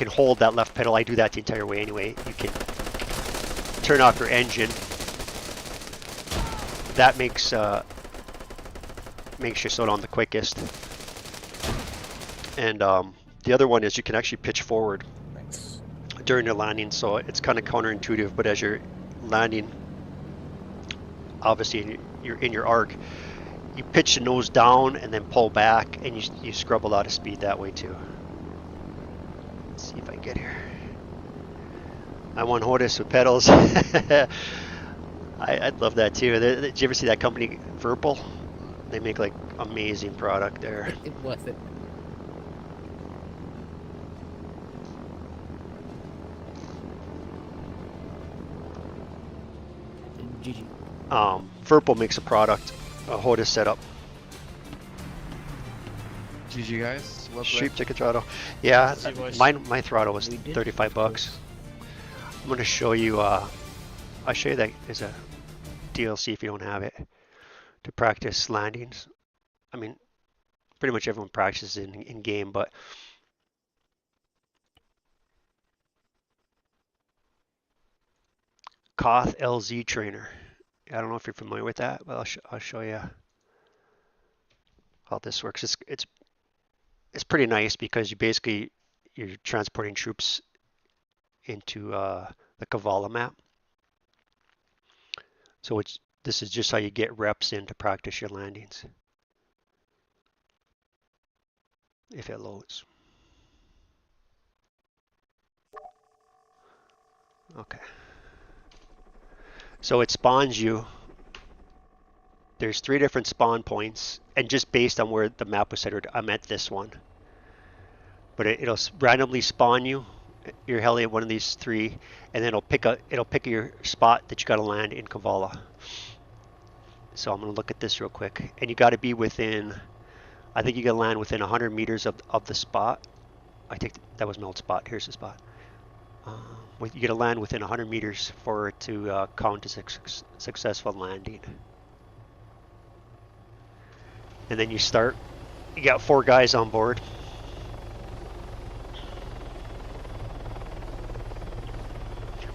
hold that left pedal. I do that the entire way anyway. You can turn off your engine. That makes you slow down the quickest. And the other one is you can actually pitch forward Thanks. during your landing, so it's kind of counterintuitive, but as you're landing, obviously you're in your arc, you pitch the nose down and then pull back, and you scrub a lot of speed that way too. Let's see if I can get here. I want HOTAS with pedals. I'd love that too. Did you ever see that company, Virpil? They make like amazing product there. It worth it. GG. Virpil makes a product, a HOTAS setup. GG guys. Well Sheep played. ticket throttle. Yeah, See, boys. my throttle was We did 35 bucks. I'm gonna show you. I'll show you that as a DLC if you don't have it to practice landings. I mean, pretty much everyone practices in game, but Koth LZ trainer. I don't know if you're familiar with that, but I'll show you how this works. It's pretty nice because you're transporting troops into the Kavala map. So this is just how you get reps in to practice your landings. If it loads. Okay. So it spawns you. There's 3 different spawn points, and just based on where the map was centered, I'm at this one. But it'll randomly spawn you, your heli at one of these 3, and then it'll pick your spot that you got to land in Kavala. So I'm gonna look at this real quick, and you got to be within. I think you can land within 100 meters of the spot. I think that was my old spot. Here's the spot. You got to land within 100 meters for it to count as a successful landing. And then you start. You got 4 guys on board.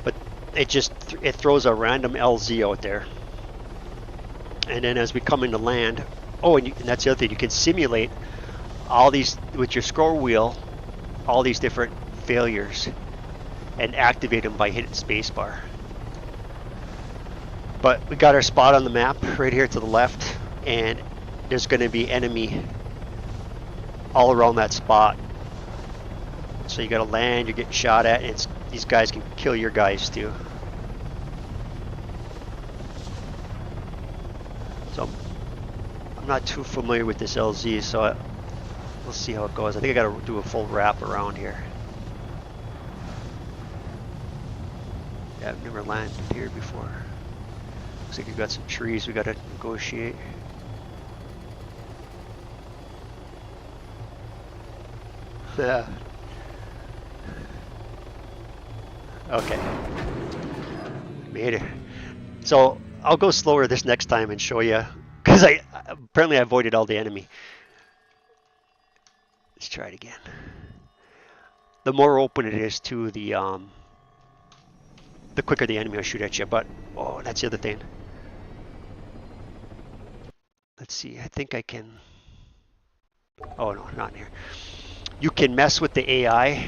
But it throws a random LZ out there. And then as we come into land, and that's the other thing, you can simulate all these with your scroll wheel, all these different failures, and activate them by hitting spacebar. But we got our spot on the map right here to the left, and there's going to be enemy all around that spot. So you got to land, you're getting shot at, and these guys can kill your guys too. So I'm not too familiar with this LZ, so we'll see how it goes. I think I got to do a full wrap around here. Yeah, I've never landed here before. Looks like we've got some trees we got to negotiate. Yeah. Okay. Made it. So I'll go slower this next time and show you, because apparently I avoided all the enemy. Let's try it again. The more open it is to the quicker the enemy will shoot at you. But that's the other thing. Let's see. I think I can. Oh no, not in here. You can mess with the AI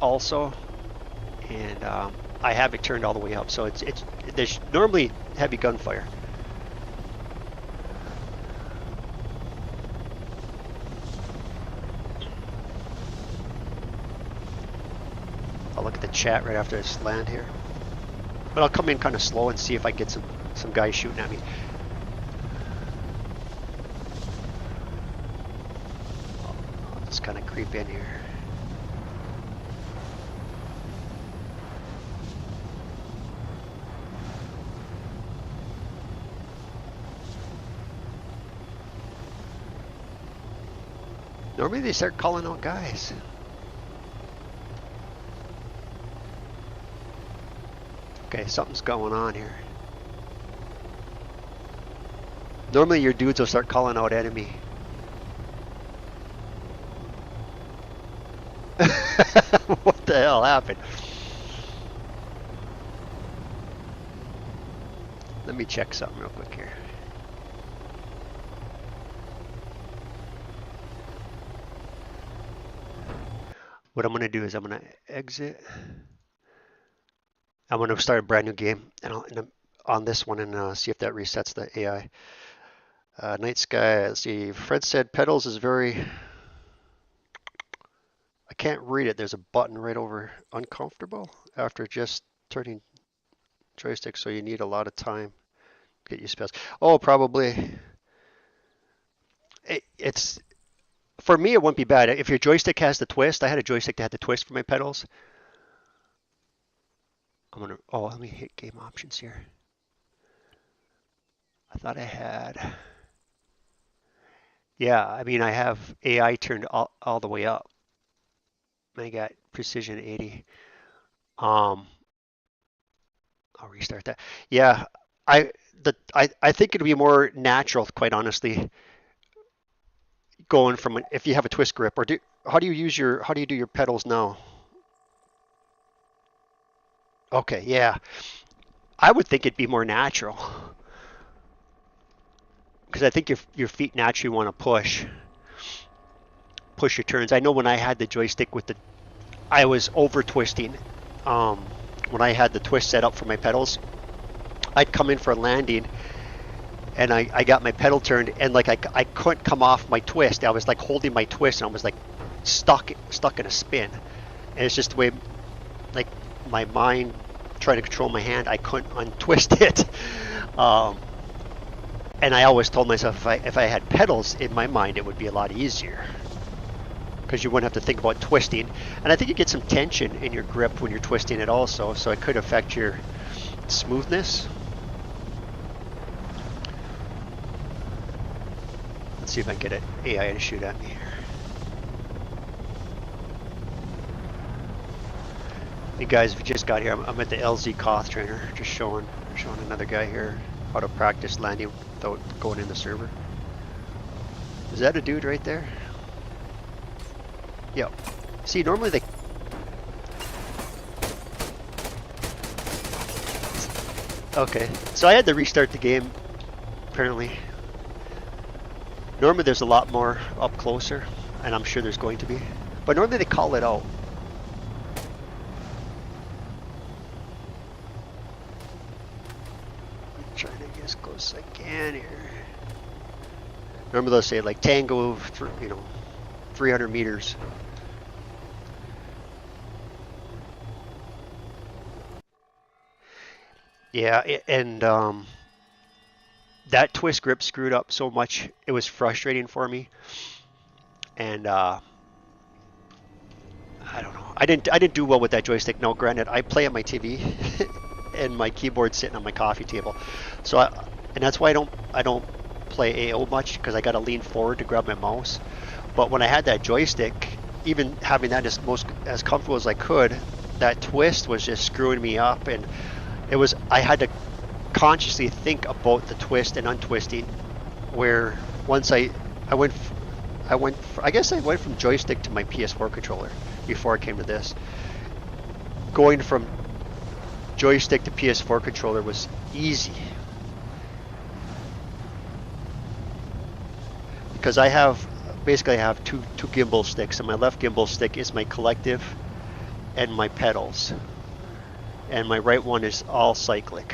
also, and I have it turned all the way up, so there's normally heavy gunfire. I'll look at the chat right after I land here, but I'll come in kind of slow and see if I get some guys shooting at me. I'll just kind of creep in here. Normally they start calling out guys. Okay, something's going on here. Normally your dudes will start calling out enemy. What the hell happened? Let me check something real quick here. What I'm going to do is I'm going to exit. I'm going to start a brand new game and on this one and see if that resets the AI. Night Sky, let's see. Fred said pedals is very... I can't read it. There's a button right over uncomfortable after just turning joystick, so you need a lot of time to get used to pedals. Oh, probably. It's... For me, it wouldn't be bad. If your joystick has the twist, I had a joystick that had the twist for my pedals. I'm gonna, oh, let me hit game options here. I thought I had, yeah, I mean, I have AI turned all the way up. I got precision 80. I'll restart that. Yeah, I think it'd be more natural, quite honestly, going from if you have a twist grip, or how do you do your pedals now? Okay, yeah. I would think it'd be more natural. Because I think your feet naturally want to push your turns. I know when I had the joystick with I was over twisting. When I had the twist set up for my pedals, I'd come in for a landing, and I got my pedal turned, and like I couldn't come off my twist. I was like holding my twist, and I was like stuck in a spin. And it's just the way, like my mind trying to control my hand, I couldn't untwist it. And I always told myself if I had pedals in my mind, it would be a lot easier because you wouldn't have to think about twisting. And I think you get some tension in your grip when you're twisting it also, so it could affect your smoothness. Let's see if I can get an AI to shoot at me here. Hey guys, if you just got here, I'm at the LZ Koth trainer, just showing another guy here how to practice landing without going in the server. Is that a dude right there? Yep. See, normally they... Okay, so I had to restart the game, apparently. Normally there's a lot more up closer, and I'm sure there's going to be. But normally they call it out. Trying to get as close as I can here. Remember they'll say like tango, 300 meters. Yeah, and that twist grip screwed up so much. It was frustrating for me. And I don't know. I didn't do well with that joystick. No, granted, I play on my TV. And my keyboard sitting on my coffee table, so and that's why I don't play AO much, because I got to lean forward to grab my mouse. But when I had that joystick, even having that as comfortable as I could, that twist was just screwing me up, and I had to consciously think about the twist and untwisting. Where once I guess I went from joystick to my PS4 controller before I came to this. Going from joystick to PS4 controller was easy, because I have two gimbal sticks, and my left gimbal stick is my collective and my pedals, and my right one is all cyclic.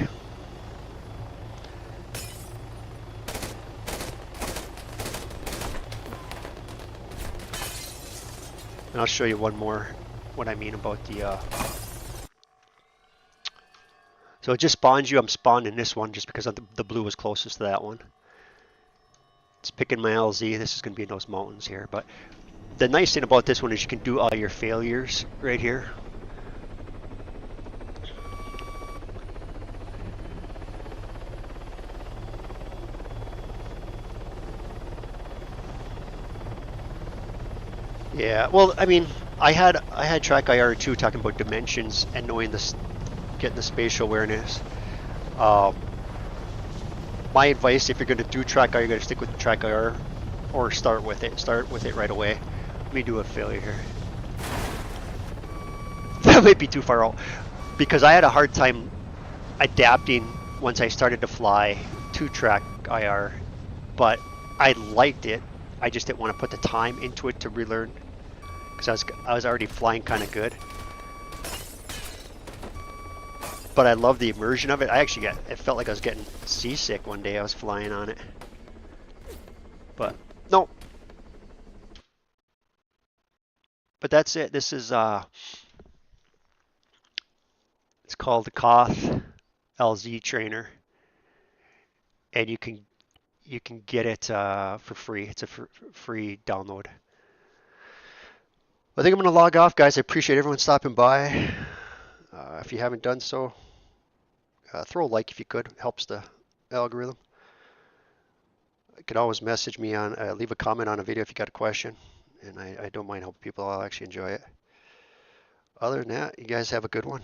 And I'll show you one more what I mean about the so it just spawns you. I'm spawned in this one just because the blue was closest to that one. It's picking my LZ. This is going to be in those mountains here. But the nice thing about this one is you can do all your failures right here. Yeah, well, I mean, I had track IR too, talking about dimensions and knowing this. Getting the spatial awareness. My advice, if you're going to do track IR, you're going to stick with track IR, or start with it right away. Let me do a failure here. That might be too far out, because I had a hard time adapting once I started to fly to track IR, but I liked it. I just didn't want to put the time into it to relearn, because I was already flying kind of good. But I love the immersion of it. It felt like I was getting seasick one day I was flying on it. But no. But that's it. This is it's called the Koth LZ trainer, and you can get it for free. It's a free download. I think I'm going to log off, guys. I appreciate everyone stopping by. If you haven't done so, throw a like if you could. It helps the algorithm. You can always message me on, leave a comment on a video if you got a question, and I don't mind helping people. I'll actually enjoy it. Other than that, you guys have a good one.